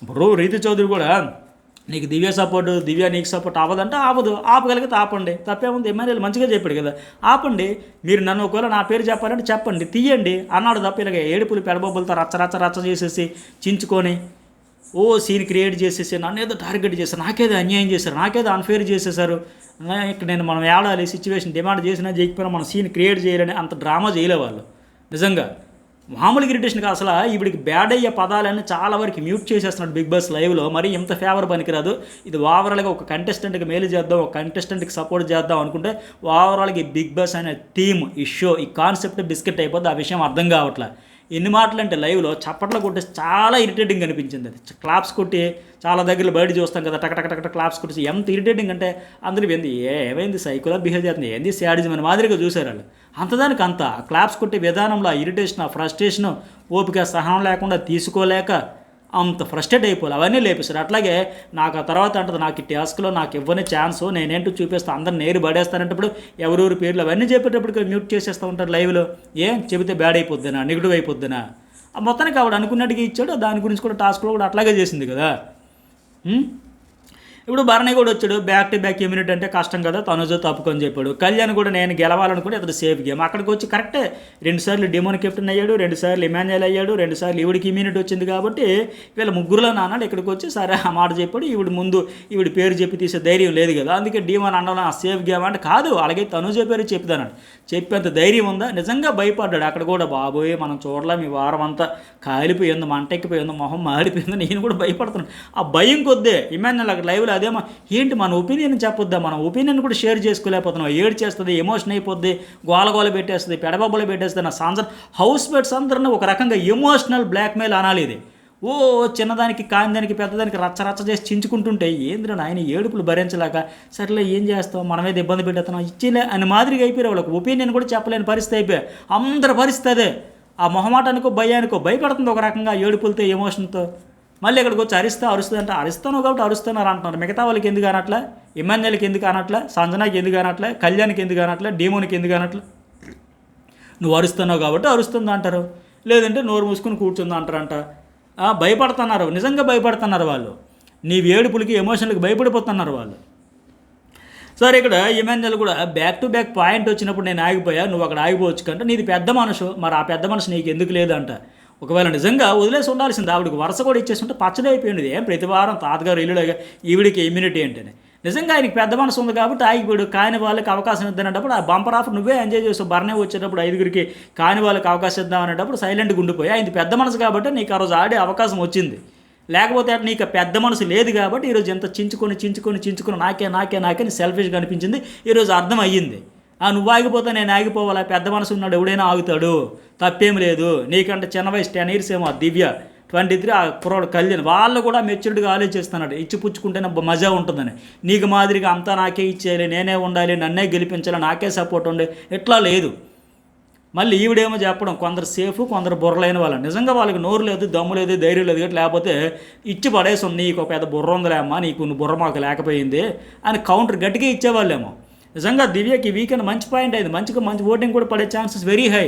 Speaker 1: ఇప్పుడు రీతు చౌదరి కూడా నీకు దివ్య సపోర్టు, దివ్య నీకు సపోర్ట్ అవ్వదంటే అవ్వదు, ఆపగలిగితే ఆపండి, తప్పేముంది. ఎమ్మెల్యేలు మంచిగా చెప్పాడు కదా, ఆపండి. మీరు నన్ను ఒకవేళ నా పేరు చెప్పాలంటే చెప్పండి, తీయండి అన్నాడు తప్ప ఇలాగ ఏడుపులు పెడబొబ్బులతో రచ్చ చేసేసి చించుకొని సీన్ క్రియేట్ చేసేసి నన్ను ఏదో టార్గెట్ చేశారు, నాకేదో అన్యాయం చేశారు, నాకేదో అన్ఫేర్ చేసేసారు, ఇక్కడ మనం ఏడాలి సిచ్యువేషన్ డిమాండ్ చేసినా చేయకపోయినా మనం సీన్ క్రియేట్ చేయాలని అంత డ్రామా చేయలే వాళ్ళు. నిజంగా మామూలుగా ఇరిటేషన్కి అసలు ఇవిడికి బ్యాడ్ అయ్యే పదాలన్నీ చాలా వరకు మ్యూట్ చేసేస్తున్నాడు బిగ్ బాస్ లైవ్లో. మరి ఇంత ఫేవర్ పనికిరాదు. ఇది ఓవరాల్గా ఒక కంటెస్టెంట్కి మేలు చేద్దాం, ఒక కంటెస్టెంట్కి సపోర్ట్ చేద్దాం అనుకుంటే ఓవరాల్గా ఈ బిగ్ బాస్ అనే టీమ్, ఈ షో, ఈ కాన్సెప్ట్ బిస్కెట్ అయిపోద్ది. ఆ విషయం అర్థం కావట్లే. ఎన్ని మాటలు అంటే లైవ్లో చప్పట్లు కొట్టేసి చాలా ఇరిటేటింగ్ అనిపించింది. అది క్లాప్స్ కొట్టి చాలా దగ్గర బయట చూస్తాం కదా, టక క్లాప్స్ కొట్టేసి ఎంత ఇరిటేటింగ్ అంటే అందరూ ఏమైంది సైకోలా బిహేవ్ చేస్తుంది, ఏంది శాడిజం అని మాదిరిగా చూశారు వాళ్ళు. అంతదానికి అంత క్లాప్స్ కొట్టే విధానంలో ఆ ఇరిటేషన్, ఆ ఫ్రస్ట్రేషను, ఓపిక సహనం లేకుండా తీసుకోలేక అంత ఫ్రస్ట్రేట్ అయిపోవాలి, అవన్నీ లేపేశారు. అట్లాగే నాకు ఆ తర్వాత అంటది, నాకు ఈ టాస్క్లో నాకు ఇవ్వని ఛాన్సు నేనేంటో చూపిస్తాను, అందరు నేరు పడేస్తానంటప్పుడు ఎవరెవరి పేర్లు అవన్నీ చెప్పేటప్పుడు మ్యూట్ చేసేస్తూ ఉంటారు లైవ్లో. ఏం చెబితే బ్యాడ్ అయిపోద్దినా, నెగిటివ్ అయిపోద్దినా? మొత్తానికి ఆవిడ అనుకున్నట్టుగా ఇచ్చాడు. దాని గురించి కూడా టాస్క్లో కూడా అట్లాగే చేసింది కదా. ఇప్పుడు భరణి కూడా వచ్చాడు, బ్యాక్ టు బ్యాక్ ఇమ్యూనిటీ అంటే కష్టం కదా, తనుజో తప్పుకొని చెప్పాడు. కళ్యాణ్ కూడా నేను గెలవాలనుకుంటే అతడు సేఫ్ గేమ్. అక్కడికి వచ్చి కరెక్టే 2 సార్లు డిమోన్ కెప్టెన్ అయ్యాడు, 2 సార్లు ఇమాన్యుయల్ అయ్యాడు, 2 సార్లు ఈవిడికి ఇమ్యూనిటీ వచ్చింది కాబట్టి వీళ్ళ ముగ్గురులో నాన్నాడు. ఇక్కడికి వచ్చి సరే ఆ మాట చెప్పాడు. ఈవిడ పేరు చెప్పి తీసే ధైర్యం లేదు కదా, అందుకే డిమోన్ అన్న సేఫ్ గేమ్ అంటే కాదు, అలాగే తనుజ పేరు చెప్తానండి. చెప్పేంత ధైర్యం ఉందా? నిజంగా భయపడ్డాడు అక్కడ కూడా. బాబోయే మనం చూడలేం, ఈ వారం అంతా కాలిపోయిందో, మంటెక్కిపోయిందో, మొహం మాడిపోయిందో, నేను కూడా భయపడుతున్నాను. ఆ భయం కొద్దే ఇమాన్యుయల్ అక్కడ లైవ్లో అదేమో ఏంటి మన ఒపీనియన్ చెప్పొద్దా, మన ఒపీనియన్ కూడా షేర్ చేసుకోలేకపోతున్నాం, ఏడు చేస్తుంది, ఎమోషన్ అయిపోద్ది, గోల పెట్టేస్తుంది, పెడబబ్బలు పెట్టేస్తుంది. నా సాంజర్ హౌస్ మేట్స్ అందరినీ ఒక రకంగా ఎమోషనల్ బ్లాక్మెయిల్ అనాలి ఇది. చిన్నదానికి కానిదానికి పెద్దదానికి రచ్చ చేసి చించుకుంటుంటే ఏంద్రా ఆయన ఏడుపులు భరించలేక సరేలే ఏం చేస్తాం, మన మీద ఇబ్బంది పెట్టేస్తున్నాం, ఇచ్చేలే అని మాదిరిగా అయిపోయారు. వాళ్ళకి ఒపీనియన్ కూడా చెప్పలేని పరిస్థితి అయిపోయాయి. అందరి పరిస్థితి అదే. ఆ మొహమాటానికో భయానికో భయపడుతుంది ఒక రకంగా, ఏడుపులతో ఎమోషన్తో. మళ్ళీ ఇక్కడికి వచ్చి అరుస్తుంది అంటే అరుస్తాను కాబట్టి అరుస్తున్నారు అంటున్నారు. మిగతా వాళ్ళకి ఎందుకు అనట్లే, ఇమాన్యుయల్కి ఎందుకు అనట్లే, సంజనాకి ఎందుకు అనట్లే, కళ్యాణ్కి ఎందుకు అనట్లే, డీమోనికి ఎందుకు అనట్లే? నువ్వు అరుస్తున్నావు కాబట్టి అరుస్తుంది అంటారు, లేదంటే నోరు మూసుకుని కూర్చుంది అంటారంట. భయపడుతున్నారు, నిజంగా భయపడుతున్నారు వాళ్ళు. నీ ఏడుపులకి ఎమోషన్లకి భయపడిపోతున్నారు వాళ్ళు. సరే ఇక్కడ ఇమాన్యుయల్ కూడా బ్యాక్ టు బ్యాక్ పాయింట్ వచ్చినప్పుడు నేను ఆగిపోయా, నువ్వు అక్కడ ఆగిపోవచ్చు కంటే నీది పెద్ద మనసు, మరి ఆ పెద్ద మనసు నీకు ఎందుకు లేదంట. ఒకవేళ నిజంగా వదిలేసి ఉండాల్సింది, ఆవిడకి వరుస కూడా ఇచ్చేస్తుంటే పచ్చడి అయిపోయింది. ఏం ప్రతి వారం తాతగారు ఇల్లుగా ఈవిడికి ఇమ్యూనిటీ ఏంటని. నిజంగా ఆయనకి పెద్ద మనసు ఉంది కాబట్టి ఆగిపోయాడు. కాని వాళ్ళకి అవకాశం ఇద్దనేటప్పుడు ఆ బంపర్ ఆఫర్ నువ్వే ఎంజాయ్ చేస్తావు. భరణే వచ్చేటప్పుడు 5గురికి కాని వాళ్ళకి అవకాశం ఇద్దాం అనేటప్పుడు సైలెంట్గా ఉండిపోయి, ఆయన పెద్ద మనసు కాబట్టి నీకు ఆ రోజు ఆడే అవకాశం వచ్చింది. లేకపోతే నీకు పెద్ద మనసు లేదు కాబట్టి ఈరోజు ఎంత చించుకొని నాకే సెల్ఫిష్గా అనిపించింది. ఈరోజు అర్థం అయ్యింది. నువ్వు ఆగిపోతే నేను ఆగిపోవాలా, పెద్ద మనసు ఉన్నాడు ఎవడైనా ఆగుతాడు, తప్పేం లేదు. నీకంటే చిన్న వయసు 10 years ఏమో దివ్య, 23 ఆ కుర్రోడు కళ్యాణ్, వాళ్ళు కూడా మెచ్యూర్డ్గా ఆలోచిస్తున్నాడు. ఇచ్చి పుచ్చుకుంటేనే మజా ఉంటుందని. నీకు మాదిరిగా అంతా నాకే ఇచ్చేయాలి, నేనే ఉండాలి, నన్నే గెలిపించాలి, నాకే సపోర్ట్ ఉండే ఇట్లా లేదు. మళ్ళీ ఈవిడేమో చెప్పడం కొందరు సేఫ్, కొందరు బుర్రలేని వాళ్ళు. నిజంగా వాళ్ళకి నోరు లేదు, దమ్ము లేదు, ధైర్యం లేదు కాబట్టి, లేకపోతే ఇచ్చి పడేసి నీకు ఒక పెద్ద బుర్ర ఉందిలే అమ్మా, నీకు బుర్ర మాకు లేకపోయింది అని కౌంటర్ గట్టిగా ఇచ్చేవాళ్ళేమో. నిజంగా దివ్యకి వీకెండ్ మంచి పాయింట్ అయింది, మంచి ఓటింగ్ కూడా పడే ఛాన్సెస్ వెరీ హై.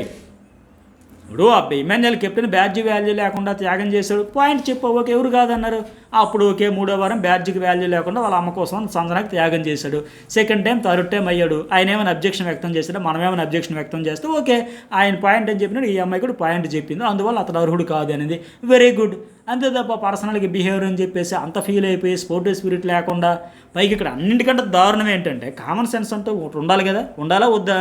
Speaker 1: ఇప్పుడు ఇమాన్యుయల్ కెప్టెన్ బ్యాడ్జీ వాల్యూ లేకుండా త్యాగం చేశాడు, పాయింట్ చెప్పు, ఓకే ఎవరు కాదన్నారు. అప్పుడు ఓకే 3వ వారం బ్యాడ్జీకి వాల్యూ లేకుండా వాళ్ళ అమ్మ కోసం సంజనాకి త్యాగం చేశాడు. సెకండ్ టైం, థర్డ్ టైం అయ్యాడు. ఆయన ఏమైనా అబ్జెక్షన్ వ్యక్తం చేశాడు, మనమేమైనా అబ్జెక్షన్ వ్యక్తం చేస్తే ఓకే ఆయన పాయింట్ అని చెప్పినాడు, ఈ అమ్మాయి కూడా పాయింట్ చెప్పింది, అందువల్ల అతడు అర్హుడు కాదు అనేది వెరీ గుడ్. అంతే తప్ప పర్సనల్గా బిహేవియర్ అని చెప్పేసి అంత ఫీల్ అయిపోయి స్పోర్టివ్ స్పిరిట్ లేకుండా, పైకి ఇక్కడ అన్నింటికంటే దారుణం ఏంటంటే కామన్ సెన్స్ అంటూ ఉండాలి కదా, ఉండాలా వద్దా?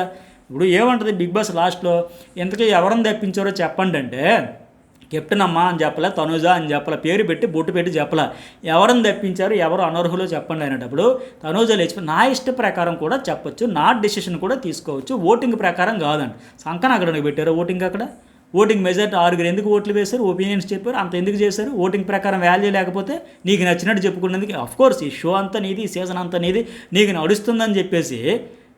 Speaker 1: ఇప్పుడు ఏమంటుంది బిగ్ బాస్ లాస్ట్లో, ఇంతకీ ఎవరిని తెప్పించారో చెప్పండి అంటే కెప్టెన్ అమ్మ అని చెప్పలే, తనుజ అని చెప్పలే, పేరు పెట్టి బొట్టు పెట్టి చెప్పలే, ఎవరిని తెప్పించారు, ఎవరు అనర్హులో చెప్పండి అనేటప్పుడు తనుజ లేచిపోయి నా ఇష్ట ప్రకారం కూడా చెప్పొచ్చు, నా డెసిషన్ కూడా తీసుకోవచ్చు, ఓటింగ్ ప్రకారం కాదండి. సంకన అక్కడ పెట్టారు ఓటింగ్, అక్కడ ఓటింగ్ మెజారిటీ 6 ఎందుకు ఓట్లు వేశారు, ఒపీనియన్స్ చెప్పారు, అంత ఎందుకు చేశారు? ఓటింగ్ ప్రకారం వాల్యూ లేకపోతే నీకు నచ్చినట్టు చెప్పుకునేందుకు. అఫ్కోర్స్ ఈ షో అంతా నీది, ఈ సీజన్ అంతా నీది, నీకు నడుస్తుందని చెప్పేసి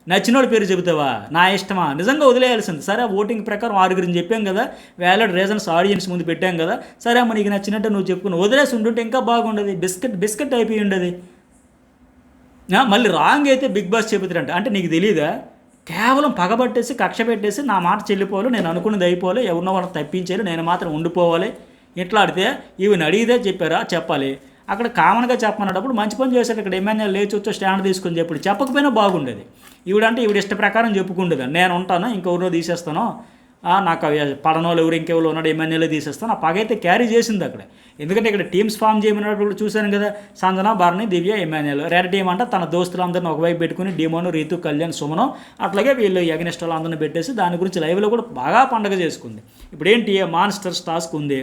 Speaker 1: నచ్చినోడి పేరు చెబుతావా, నా ఇష్టమా? నిజంగా వదిలేయాల్సింది. సరే ఓటింగ్ ప్రకారం 6 చెప్పాం కదా, వ్యాలిడ్ రీజన్స్ ఆడియన్స్ ముందు పెట్టాం కదా, సరే అమ్మ నీకు నచ్చినట్టు నువ్వు చెప్పుకుని వదిలేసి ఉంటుంటే ఇంకా బాగుండేది, బిస్కెట్ అయిపోయి ఉండేది. మళ్ళీ రాంగ్ అయితే బిగ్ బాస్ చెబుతారంట. అంటే నీకు తెలియదా, కేవలం పగబట్టేసి కక్ష పెట్టేసి నా మాట చెల్లిపోవాలి, నేను అనుకున్నది అయిపోవాలి, ఎవరినో వాళ్ళని తప్పించాలి, నేను మాత్రం ఉండిపోవాలి, ఇట్లా ఆడితే ఈవిని అడిగితే చెప్పారా చెప్పాలి. అక్కడ కామన్గా చెప్పమన్నప్పుడు మంచి పని చేశాడు. ఇక్కడ ఎమ్మెల్యే లేచి వచ్చి స్టాండ్ తీసుకొని చెప్పి చెప్పకపోయినా బాగుండేది. ఈవిడంటే ఈవిడ ఇష్ట ప్రకారం చెప్పుకుండేది, నేను ఉంటాను ఇంకెవరినో తీసేస్తాను, నాకు అవి పడనోళ్ళు ఎవరు ఇంకెవరు ఉన్నాడు ఎమ్మెల్యేలో తీసేస్తాను, ఆ పగ అయితే క్యారీ చేసింది అక్కడ. ఎందుకంటే ఇక్కడ టీమ్స్ ఫామ్ చేయమన్నప్పుడు చూశాను కదా, సంజన, భరణి, దివ్య, ఎమ్మెల్యేలు. రెడ్ టీం అంటే తన దోస్తులందరినీ ఒకవైపు పెట్టుకుని డిమోను, రీతు, కళ్యాణ్, సుమను అట్లాగే వీళ్ళు ఎగనిస్ట్ వాళ్ళందరినీ పెట్టేసి దాని గురించి లైవ్లో కూడా బాగా పండగ చేసుకుంది. ఇప్పుడు ఏంటి, మాన్స్టర్స్ టాస్క్ ఉంది,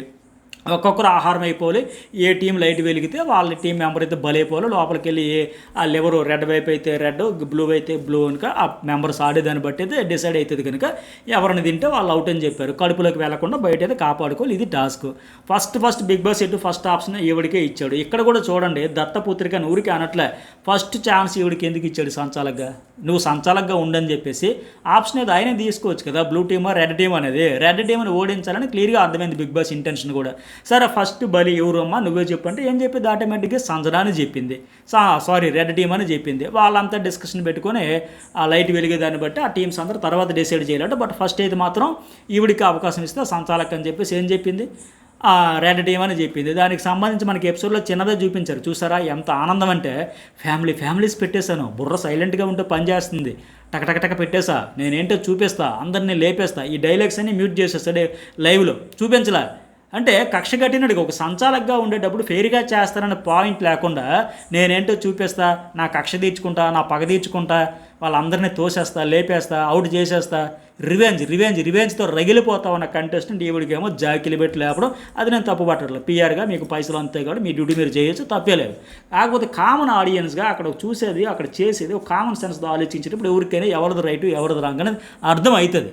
Speaker 1: ఒక్కొక్కరు ఆహారం అయిపోవాలి, ఏ టీం లైట్ వెలిగితే వాళ్ళ టీం మెంబర్ అయితే బలైపోవాలి, లోపలికి వెళ్ళి వాళ్ళు ఎవరు రెడ్ వైపు అయితే రెడ్, బ్లూ అయితే బ్లూ కనుక ఆ మెంబర్స్ ఆడేదాన్ని బట్టి అయితే డిసైడ్ అవుతుంది కనుక ఎవరిని తింటే వాళ్ళు అవుట్ అని చెప్పారు. కడుపులోకి వెళ్లకుండా బయట అయితే కాపాడుకోవాలి, ఇది టాస్క్. ఫస్ట్ బిగ్ బాస్ ఎటు ఫస్ట్ ఆప్షన్ ఈవిడికే ఇచ్చాడు. ఇక్కడ కూడా చూడండి, దత్తపుత్రిక ఊరికి అనట్లే, ఫస్ట్ ఛాన్స్ ఈవిడికి ఎందుకు ఇచ్చాడు, సంచాలకుగా నువ్వు సంచాలకుగా ఉండని చెప్పేసి ఆప్షన్ ఏదో ఆయనే తీసుకోవచ్చు కదా, బ్లూ టీమా రెడ్ టీమ్ అనేది. రెడ్ టీమ్ని ఓడించాలని క్లియర్గా అర్థమైంది బిగ్ బాస్ ఇంటెన్షన్ కూడా. సరే ఫస్ట్ బలి ఎవరు అమ్మా నువ్వే చెప్పంటే ఏం చెప్పింది, ఆటోమేటిక్గా సంజన అని చెప్పింది, రెడ్ టీమ్ అని చెప్పింది. వాళ్ళంతా డిస్కషన్ పెట్టుకొని ఆ లైట్ వెలిగేదాన్ని బట్టి ఆ టీమ్స్ అందరూ తర్వాత డిసైడ్ చేయాలంటే, బట్ ఫస్ట్ అయితే మాత్రం ఈవిడికి అవకాశం ఇస్తే సంచాలక్ అని చెప్పేసి ఏం చెప్పింది, రెడ్ టీమ్ అని చెప్పింది. దానికి సంబంధించి మనకి ఎపిసోడ్లో చిన్నదే చూపించారు, చూసారా ఎంత ఆనందం అంటే, ఫ్యామిలీస్ పెట్టేశాను, బుర్ర సైలెంట్గా ఉంటే పని చేస్తుంది, టకటకటక పెట్టేసా, నేనేంటో చూపిస్తా, అందరినీ లేపేస్తా, ఈ డైలాగ్స్ అన్ని మ్యూట్ చేసేస్తాడే లైవ్లో చూపించలే. అంటే కక్ష కట్టినట్టుగా ఒక సంచాలకుగా ఉండేటప్పుడు ఫెయిర్గా చేస్తారనే పాయింట్ లేకుండా నేనేంటో చూపిస్తా, నా కక్ష తీర్చుకుంటా, నా పగ తీర్చుకుంటా, వాళ్ళందరినీ తోసేస్తా, లేపేస్తా, అవుట్ చేసేస్తా, రివెంజ్తో రగిలిపోతా ఉన్న కంటెస్టెంట్ ఈవిడికేమో జాకిలు పెట్టి లేపడం, అది నేను తప్పు పట్టట్లేదు. పిఆర్గా మీకు పైసలు అంతే కాబట్టి మీ డ్యూటీ మీరు చేయొచ్చు, తప్పేలేదు. కాకపోతే కామన్ ఆడియన్స్గా అక్కడ చూసేది, అక్కడ చేసేది ఒక కామన్ సెన్స్తో ఆలోచించేటప్పుడు ఎవరికైనా ఎవరిది రైటు ఎవరిది రాంగ్ అనేది అర్థం అవుతుంది.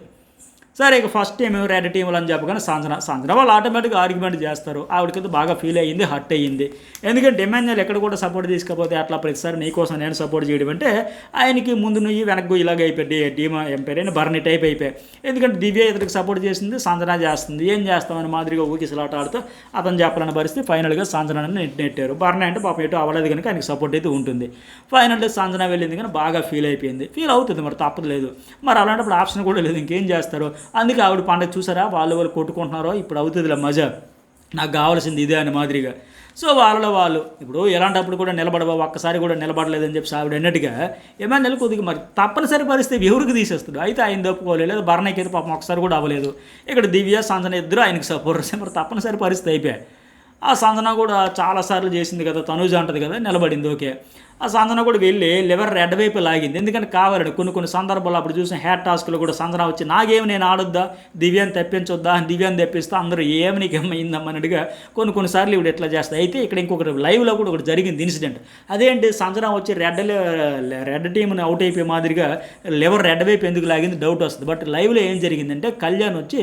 Speaker 1: సరే ఇక ఫస్ట్ టైం రెడ్ టీములు అని చెప్పగానే సంజన వాళ్ళు ఆటోమేటిక్గా ఆర్గ్యుమెంట్ చేస్తారు. ఆవిడకైతే బాగా ఫీల్ అయ్యింది, హర్ట్ అయ్యింది. ఎందుకంటే ఎమ్మెల్యేలు ఎక్కడ కూడా సపోర్ట్ తీసుకోకపోతే అట్లా ప్రతిసారి నీకోసం నేను సపోర్ట్ చేయడం అంటే ఆయనకి ముందు నువ్వు వెనక్కు ఇలాగ అయిపోయి టీమా ఎంపైర్ భరణి టైప్ అయిపోయి. ఎందుకంటే దివ్య ఇతనికి సపోర్ట్ చేసింది, సంజన చేస్తుంది, ఏం చేస్తామని మాదిరిగా ఊకిసలాట ఆడుతూ అతను చెప్పాలని పరిస్థితి ఫైనల్గా సంజనాన్ని నెట్టారు. భరణి అంటే పాపం ఎటు అవ్వలేదు కనుక ఆయనకి సపోర్ట్ అయితే ఉంటుంది. ఫైనల్గా సంజన వెళ్ళింది కానీ బాగా ఫీల్ అయిపోయింది, ఫీల్ అవుతుంది, మరి తప్పలేదు. మరి అలాంటప్పుడు ఆప్షన్ కూడా లేదు, ఇంకేం చేస్తారు. అందుకే ఆవిడ పండుగ చూసారా, వాళ్ళు కొట్టుకుంటున్నారో, ఇప్పుడు అవుతుందిలే మజా, నాకు కావాల్సింది ఇదే అని మాదిరిగా. సో వాళ్ళలో వాళ్ళు ఇప్పుడు ఎలాంటప్పుడు కూడా నిలబడవా, ఒక్కసారి కూడా నిలబడలేదని చెప్పి ఆవిడ అన్నట్టుగా ఏమైనా కొద్దిగా మరి తప్పనిసరి పరిస్థితి ఎవరికి తీసేస్తాడు. అయితే ఆయన తప్పుకోలేదు, భరణకి అయితే పాపం ఒకసారి కూడా అవ్వలేదు. ఇక్కడ దివ్య, సంజన ఇద్దరు ఆయనకి సపోర్ట్, మరి తప్పనిసరి పరిస్థితి అయిపోయాయి. ఆ సంజన కూడా చాలాసార్లు చేసింది కదా, తనూజ అంటది కదా, నిలబడింది ఓకే. ఆ సంజన కూడా వెళ్ళి లివర్ రెడ్ వైపు లాగింది, ఎందుకంటే కావాలండి కొన్ని సందర్భాలు అప్పుడు చూసిన హ్యాట్ టాస్క్లో కూడా సంజన వచ్చి నాగేమి నేను ఆడొద్దా, దివ్యాన్ని తెప్పించొద్దా, దివ్యాన్ని తెప్పిస్తా, అందరూ ఏమి నీకు ఏమైందమ్మన్నట్టుగా కొన్నిసార్లు ఇవి ఎట్లా చేస్తాయి. అయితే ఇక్కడ ఇంకొకటి లైవ్లో కూడా ఒకటి జరిగింది ఇన్సిడెంట్. అదేంటి, సంజన వచ్చి రెడ్ టీంని అవుట్ అయిపోయే మాదిరిగా లివర్ రెడ్ వైపు ఎందుకు లాగింది డౌట్ వస్తుంది. బట్ లైవ్లో ఏం జరిగిందంటే, కళ్యాణ్ వచ్చి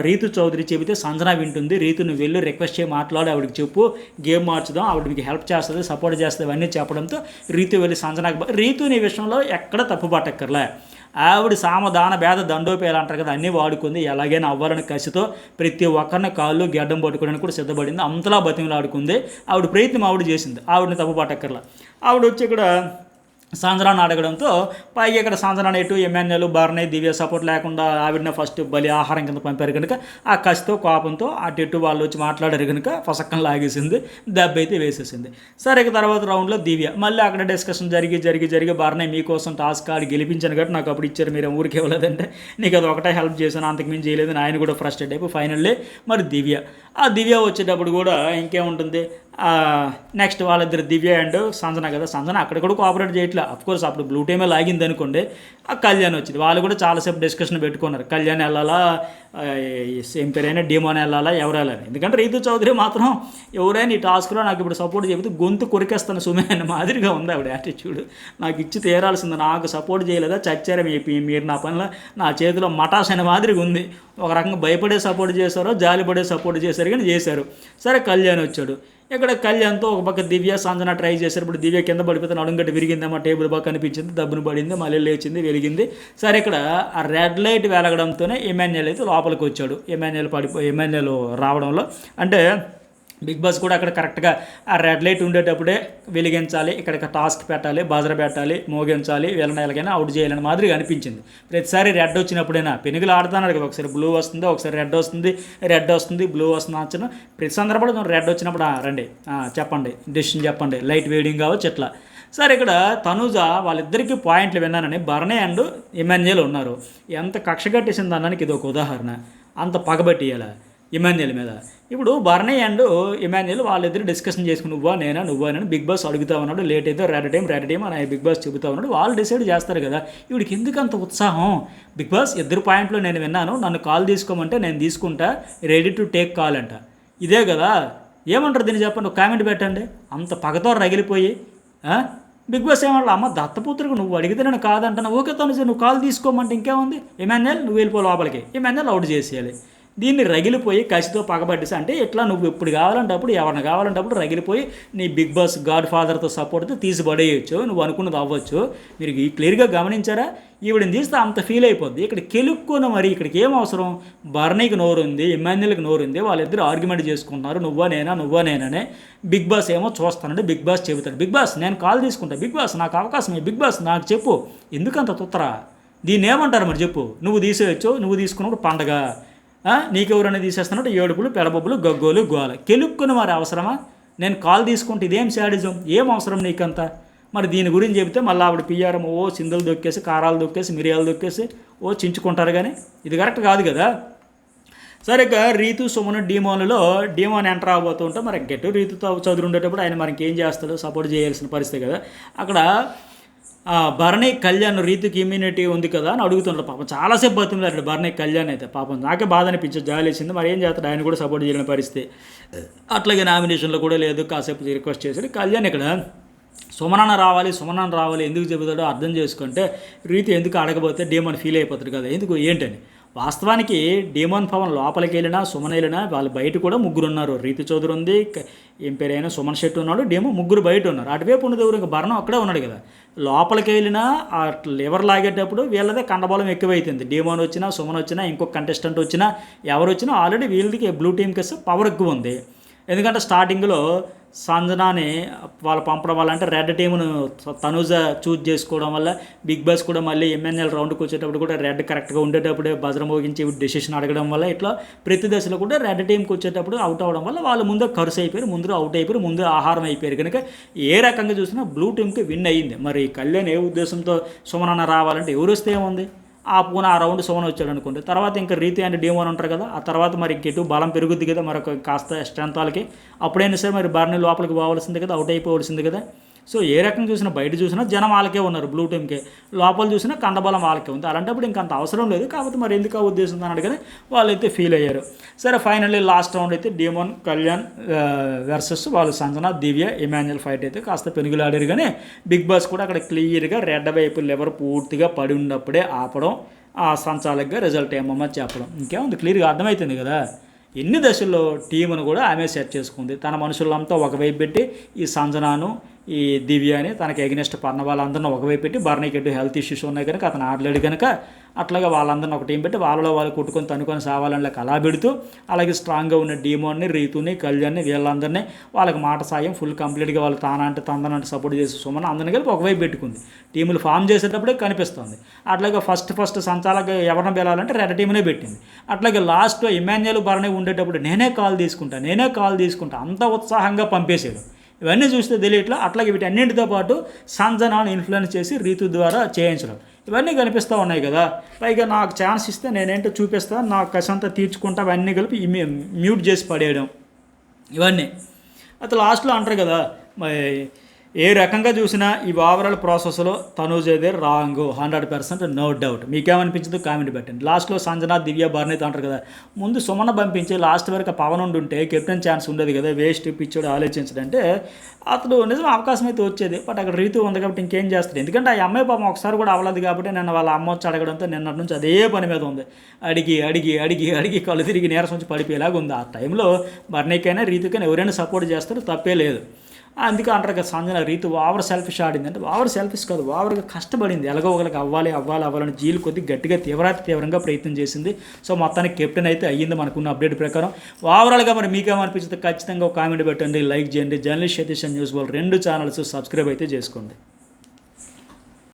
Speaker 1: రీతు చౌదరి చెబితే సంజన వింటుంది, రీతుని వెళ్ళి రిక్వెస్ట్ చేయి, మాట్లాడి ఆవిడకి చెప్పు, గేమ్ మార్చుదాం, ఆవిడ మీకు హెల్ప్ చేస్తుంది, సపోర్ట్ చేస్తుంది, ఇవన్నీ చెప్పడంతో రీతు వెళ్ళి సంజనకు, రీతుని విషయంలో ఎక్కడ తప్పు పట్టక్కర్లే, ఆవిడ సామదాన భేద దండోపేయాలు అంటారు కదా, అన్నీ వాడుకుంది, ఎలాగైనా అవ్వాలని కసితో ప్రతి ఒక్కరిని కాళ్ళు గడ్డం పట్టుకోవడానికి కూడా సిద్ధపడింది, అంతలా బతిమలాడుకుంది, ఆవిడ ప్రయత్నం ఆవిడ చేసింది, ఆవిడని తప్పు పట్టక్కర్లా. ఆవిడ వచ్చి ఇక్కడ సంజనాన్ని అడగడంతో పైగా ఇక్కడ సంజనాన్ని ఎటు ఎమ్మెల్యేలు భరణి దివ్య సపోర్ట్ లేకుండా ఆవిడని ఫస్ట్ బలి ఆహారం కింద పంపారు కనుక ఆ కసితో కోపంతో అటు ఇటు వాళ్ళు వచ్చి మాట్లాడారు కనుక పసక్కన లాగేసింది, దెబ్బ అయితే వేసేసింది. సరే ఇక తర్వాత రౌండ్లో దివ్య మళ్ళీ అక్కడ డిస్కషన్ జరిగి భరణి మీకోసం టాస్క్ ఆడి గెలిపించాను కాబట్టి నాకు అప్పుడు ఇచ్చారు, మీరు ఊరికి ఇవ్వలేదంటే నీకు అది ఒకటే హెల్ప్ చేశాను, అంతకుమించి చేయలేదు, ఆయన కూడా ఫ్రస్ట్రేట్ అయిపోయి ఫైనల్లీ మరి దివ్య వచ్చేటప్పుడు కూడా ఇంకేముంటుంది, నెక్స్ట్ వాళ్ళిద్దరు దివ్య అండ్ సంజన కదా, సంజన అక్కడ కూడా కోఆపరేట్ చేయట్లేదు. అఫ్కోర్స్ అప్పుడు బ్లూ టీమే లాగింది అనుకోండి, ఆ కళ్యాణ్ వచ్చింది, వాళ్ళు కూడా చాలాసేపు డిస్కషన్ పెట్టుకున్నారు, కళ్యాణ్ వెళ్ళాలా, సేమ్ పేరైనా డీమోన్ వెళ్ళాలా, ఎవరు వెళ్ళాలి. ఎందుకంటే రీతు చౌదరి మాత్రం ఎవరైనా ఈ టాస్క్లో నాకు ఇప్పుడు సపోర్ట్ చెబితే గొంతు కొరికేస్తాను సుమే అనే మాదిరిగా ఉంది ఆవిడ యాటిట్యూడ్, నాకు ఇచ్చి తీరాల్సింది, నాకు సపోర్ట్ చేయలేదా, చచ్చారా మీరు నా పనిలో, నా చేతిలో మటాస్ అనే మాదిరిగా ఉంది. ఒక రకంగా భయపడే సపోర్ట్ చేశారో జాలిపడే సపోర్ట్ చేశారు కానీ చేశారు. సరే కళ్యాణ్ వచ్చాడు, ఇక్కడ కళ్యాణ్తో ఒక పక్క దివ్య సంజన ట్రై చేశారు. ఇప్పుడు దివ్య కింద పడిపోతే నడుంగట్టి విరిగిందమ్మా, టేబుల్ బాగా కనిపించింది, దబ్బును పడింది, మళ్ళీ లేచింది, వెలిగింది. సరే ఇక్కడ ఆ రెడ్ లైట్ వెలగడంతోనే ఎమ్మెల్యేలు అయితే లోపలికి వచ్చాడు. ఎమ్మెల్యేలు రావడంలో అంటే బిగ్ బాస్ కూడా అక్కడ కరెక్ట్గా ఆ రెడ్ లైట్ ఉండేటప్పుడే వెలిగించాలి, ఇక్కడ టాస్క్ పెట్టాలి, బజర్ పెట్టాలి, మోగించాలి, వీళ్ళని ఎలాగైనా అవుట్ చేయాలని మాదిరిగా అనిపించింది. ప్రతిసారి రెడ్ వచ్చినప్పుడైనా పెనుగులు ఆడుతున్నాడు కదా, ఒకసారి బ్లూ వస్తుంది, ఒకసారి రెడ్ వస్తుంది బ్లూ వస్తుంది నచ్చను. ప్రతి సందర్భంలో రెడ్ వచ్చినప్పుడు రండి చెప్పండి, డెసిషన్ చెప్పండి, లైట్ వేడింగ్ కావచ్చు ఇట్లా. సరే ఇక్కడ తనూజ వాళ్ళిద్దరికీ పాయింట్లు విన్నానని బర్నే అండ్ ఇమాన్యుయల్ ఉన్నారు. ఎంత కక్ష కట్టేసింది అన్నానికి ఇది ఒక ఉదాహరణ. అంత పగబట్టియాల ఇమాన్యుయల్ మీద. ఇప్పుడు బర్నీ అండ్ ఇమాన్యుయల్ వాళ్ళిద్దరు డిస్కషన్ చేసుకుని నువ్వా నేనా బిగ్ బాస్ అడుగుతా ఉన్నాడు. లేట్ అయితే రెడ్ టైం అని బిగ్ బాస్ చెబుతా ఉన్నాడు. వాళ్ళు డిసైడ్ చేస్తారు కదా. ఇవిడికి ఎందుకు అంత ఉత్సాహం? బిగ్ బాస్ ఇద్దరు పాయింట్లు నేను విన్నాను, నన్ను కాల్ తీసుకోమంటే నేను తీసుకుంటా, రెడీ టు టేక్ కాల్ అంట. ఇదే కదా, ఏమంటారు దీన్ని చెప్పండి, ఒక కామెంట్ పెట్టండి. అంత పగతో రగిలిపోయి బిగ్ బాస్ ఏమన్నా అమ్మ దత్తపుత్రకు నువ్వు అడిగితే నేను కాదంటాను, ఓకే తను నువ్వు కాల్ తీసుకోమంటే ఇంకేముంది, ఇమాన్యుయల్ నువ్వు వెళ్ళిపో లోపలికి, ఇమాన్యుయల్ అవుట్ చేసేయాలి. దీన్ని రగిలిపోయి కసితో పగబట్టేసి అంటే ఇట్లా నువ్వు ఎప్పుడు కావాలంటప్పుడు ఎవరిని కావాలంటప్పుడు రగిలిపోయి నీ బిగ్ బాస్ గాడ్ ఫాదర్తో సపోర్ట్తో తీసిపడేయచ్చు, నువ్వు అనుకున్నది అవ్వచ్చు. మీరు ఈ క్లియర్గా గమనించారా? ఈవిడని తీస్తే అంత ఫీల్ అయిపోద్ది. ఇక్కడ కెలుక్కున్న మరి ఇక్కడికి ఏం అవసరం? బర్నీకి నోరుంది, ఇమాన్యుయల్కి నోరుంది, వాళ్ళిద్దరు ఆర్గ్యుమెంట్ చేసుకుంటున్నారు, నువ్వా నేననే. బిగ్ బాస్ ఏమో చూస్తానంటే బిగ్ బాస్ చెబుతాడు, బిగ్ బాస్ నేను కాల్ తీసుకుంటా, బిగ్ బాస్ నాకు అవకాశం, బిగ్ బాస్ నాకు చెప్పు, ఎందుకంత తుత్తరా? దీన్ని ఏమంటారు మరి చెప్పు? నువ్వు తీసేయచ్చు, నువ్వు తీసుకున్నప్పుడు పండగ, నీకెవరైనా తీసేస్తున్నట్టు ఏడుపులు, పెడబొబ్బులు, గగ్గోలు, గోల. కెలుక్కుని మరి అవసరమా? నేను కాల్ తీసుకుంటే ఇదేం శాడిజం, ఏం అవసరం నీకంతా? మరి దీని గురించి చెబితే మళ్ళీ ఆవిడ పిఆర్ఎం సిందులు దొక్కేసి, కారాలు దొక్కేసి, మిరియాలు దొక్కేసి చించుకుంటారు. కానీ ఇది కరెక్ట్ కాదు కదా. సరే ఇక రీతు సుమన్ డీమోన్ ఎంటర్ అవబోతుంటే మరి గెట్టు రీతుతో చదువు ఉండేటప్పుడు ఆయన మనకి ఏం చేస్తాడు, సపోర్ట్ చేయాల్సిన పరిస్థితి కదా. అక్కడ భరణి కళ్యాణ్ రీతికి ఇమ్యూనిటీ ఉంది కదా అని అడుగుతుంటారు. పాపం చాలాసేపు బతిమలాడు భరణి కళ్యాణ్ అయితే. పాపం నాకే బాధ అనిపించింది, జాలి వేసింది. మరి ఏం చేస్తాడు, ఆయన కూడా సపోర్ట్ చేయలేని పరిస్థితి. అట్లాగే నామినేషన్లో కూడా లేదు, కాసేపు రిక్వెస్ట్ చేశాడు కళ్యాణ్. ఇక్కడ సుమనన్న రావాలి ఎందుకు చెబుతాడో అర్థం చేసుకుంటే రీతి ఎందుకు అడగబోతే డీమోన్ ఫీల్ అయిపోతాడు కదా, ఎందుకు ఏంటని. వాస్తవానికి డీమోన్ భవన్ లోపలికి వెళ్ళినా సుమన్ వెళ్ళినా వాళ్ళు బయట కూడా ముగ్గురు ఉన్నారు. రీతి చౌదరి ఉంది, ఏం పేరైనా సుమన్ శెట్టి ఉన్నాడు, డేమో ముగ్గురు బయట ఉన్నారు. అటువైపు ఉన్నది ఎవరు, ఇంకా భరణం అక్కడే ఉన్నాడు కదా. లోపలికి వెళ్ళినా ఆ లివర్ లాగేటప్పుడు వీళ్ళదే కండబలం ఎక్కువైతుంది. డీమోన్ వచ్చినా సుమన్ వచ్చినా ఇంకొక కంటెస్టెంట్ వచ్చినా ఎవరు వచ్చినా ఆల్రెడీ వీళ్ళకి బ్లూ టీమ్కి పవర్ ఎక్కువ ఉంది. ఎందుకంటే స్టార్టింగ్లో సంజనాని వాళ్ళు పంపడం వల్ల అంటే రెడ్ టీమును తనూజ చూజ్ చేసుకోవడం వల్ల బిగ్ బాస్ కూడా మళ్ళీ ఎంఎన్ఎల్ రౌండ్కి వచ్చేటప్పుడు కూడా రెడ్ కరెక్ట్గా ఉండేటప్పుడే బజర్ మోగించి డెసిషన్ అడగడం వల్ల ఇట్లా ప్రతి దశలో కూడా రెడ్ టీంకి వచ్చేటప్పుడు అవుట్ అవ్వడం వల్ల వాళ్ళు ముందు ఖర్చు అయిపోయారు, ముందు అవుట్ అయిపోయారు, ముందు ఆహారం అయిపోయారు. కనుక ఏ రకంగా చూసినా బ్లూ టీంకి విన్ అయ్యింది. మరి కళ్యాణ్ ఏ ఉద్దేశంతో సుమనన్న రావాలంటే ఎవరు వస్తే ఏముంది, ఆ పూన ఆ రౌండ్ సుమన్ వచ్చాడు అనుకోండి. తర్వాత ఇంకా రీతి అండ్ డీమోన్ ఉంటారు కదా, ఆ తర్వాత మరి ఇంకెటు బలం పెరుగుద్ది కదా మరొక కాస్త స్ట్రెంత్ వాళ్ళకి. అప్పుడైనా సరే మరి బర్నీ లోపలికి పోవాల్సింది కదా, అవుట్ అయిపోవలసింది కదా. సో ఏ రకంగా చూసినా బయట చూసినా జనం వాళ్ళకే ఉన్నారు, బ్లూ టీమ్కే. లోపల చూసినా కండబలం వాళ్ళకే ఉంది. అలాంటప్పుడు ఇంకంత అవసరం లేదు. కాబట్టి మరి ఎందుకు ఆ ఉద్దేశం అని అడిగితే వాళ్ళైతే ఫీల్ అయ్యారు. సరే ఫైనల్లీ లాస్ట్ రౌండ్ అయితే డీమోన్ కళ్యాణ్ వర్సెస్ వాళ్ళు సంజన, దివ్య, ఇమాన్యుయల్ ఫైట్ అయితే కాస్త పెనుగులాడారు. కానీ బిగ్ బాస్ కూడా అక్కడ క్లియర్గా రెడ్ వైపు లెవర్ పూర్తిగా పడి ఉన్నప్పుడే ఆపడం, ఆ సంచాలకుగా రిజల్ట్ ఏమమ్మా చెప్పడం. ఇంకేముంది, క్లియర్గా అర్థమవుతుంది కదా. ఎన్ని దశల్లో టీమును కూడా ఆమె సెట్ చేసుకుంది. తన మనుషులంతా ఒకవైపు పెట్టి ఈ సంజనాను, ఈ దివ్య అని తనకి ఎగ్నెస్ట్ పన్న వాళ్ళందరినీ ఒకవైపు పెట్టి, బర్నీకి ఎటు హెల్త్ ఇష్యూస్ ఉన్నాయి కనుక అతను ఆడలేడు కనుక అట్లాగా వాళ్ళందరినీ ఒక టీం పెట్టి వాళ్ళలో వాళ్ళు కొట్టుకొని తనుకొని సావాలని అలా పెడుతూ, అలాగే స్ట్రాంగ్గా ఉన్న డీమోన్ని, రీతుని, కళ్యాణ్ని వీళ్ళందరినీ వాళ్ళకి మాట సాయం ఫుల్ కంప్లీట్గా వాళ్ళు తానంటే తందనంటే సపోర్ట్ చేసి సుమన్ అందరినీ కలిపి ఒకవైపు పెట్టుకుంది. టీములు ఫామ్ చేసేటప్పుడే కనిపిస్తుంది. అట్లాగే ఫస్ట్ సంచాలక ఎవరిని వెళ్ళాలంటే రెడ్ టీమునే పెట్టింది. అట్లాగే లాస్ట్లో ఇమాన్యుయల్ బర్నీ ఉండేటప్పుడు నేనే కాల్ తీసుకుంటా అంత ఉత్సాహంగా పంపేశాడు. ఇవన్నీ చూస్తే తెలియట్లా. అట్లాగే వీటన్నింటితో పాటు సంజనాను ఇన్ఫ్లుయెన్స్ చేసి రీతు ద్వారా చేయించడం, ఇవన్నీ కనిపిస్తూ ఉన్నాయి కదా. పైగా నాకు ఛాన్స్ ఇస్తే నేనేంటో చూపిస్తా, నాకు కసంతా తీర్చుకుంటా, అవన్నీ కలిపి మ్యూట్ చేసి పడేయడం, ఇవన్నీ అయితే లాస్ట్లో అంటారు కదా. మరి ఏ రకంగా చూసినా ఈ ఓవరాల్ ప్రాసెస్లో తనూజ్ అయితే రాంగ్ 100%, నో డౌట్. మీకేమనిపించదు కామెంట్ పెట్టండి. లాస్ట్లో సంజన, దివ్య, బర్నీ అంటారు కదా. ముందు సుమన పంపించి లాస్ట్ వరకు పవన్ ఉంటే కెప్టెన్ ఛాన్స్ ఉండేది కదా. వేస్ట్ పిచ్చోడు ఆలోచించడంటే అతడు నిజం అవకాశం అయితే వచ్చేది. బట్ అక్కడ రీతు ఉంది కాబట్టి ఇంకేం చేస్తాడు. ఎందుకంటే ఆ అమ్మాయి పాపం ఒకసారి కూడా అవ్వలేదు కాబట్టి నిన్న వాళ్ళ అమ్మ వచ్చి అడగడంతో నిన్నటి నుంచి అదే పని మీద ఉంది. అడిగి కళ్ళు తిరిగి నీరసం వచ్చి పడిపోయేలాగా ఉంది. ఆ టైంలో బర్నీకైనా రీతుకైనా ఎవరైనా సపోర్ట్ చేస్తారు, తప్పే లేదు. అందుకే అంటారు కదా సంజన రీతు ఓవర్ సెల్ఫిష్ ఆడింది అంటే ఓవర్ సెల్ఫిష్ కాదు, ఓవర్గా కష్టపడింది, ఎలాగో ఒకరికి అవ్వాలని జీలు కొద్ది గట్టిగా తీవ్రంగా ప్రయత్నం చేసింది. సో మొత్తానికి కెప్టెన్ అయితే అయ్యింది మనకున్న అప్డేట్ ప్రకారం. ఓవరాల్గా మరి మీకేమనిపించింది ఖచ్చితంగా ఒక కామెంట్ పెట్టండి, లైక్ చేయండి. జర్నలిస్ట్ సతీష్ న్యూస్ వాళ్ళు 2 ఛానల్స్ సబ్స్క్రైబ్ అయితే చేసుకోండి.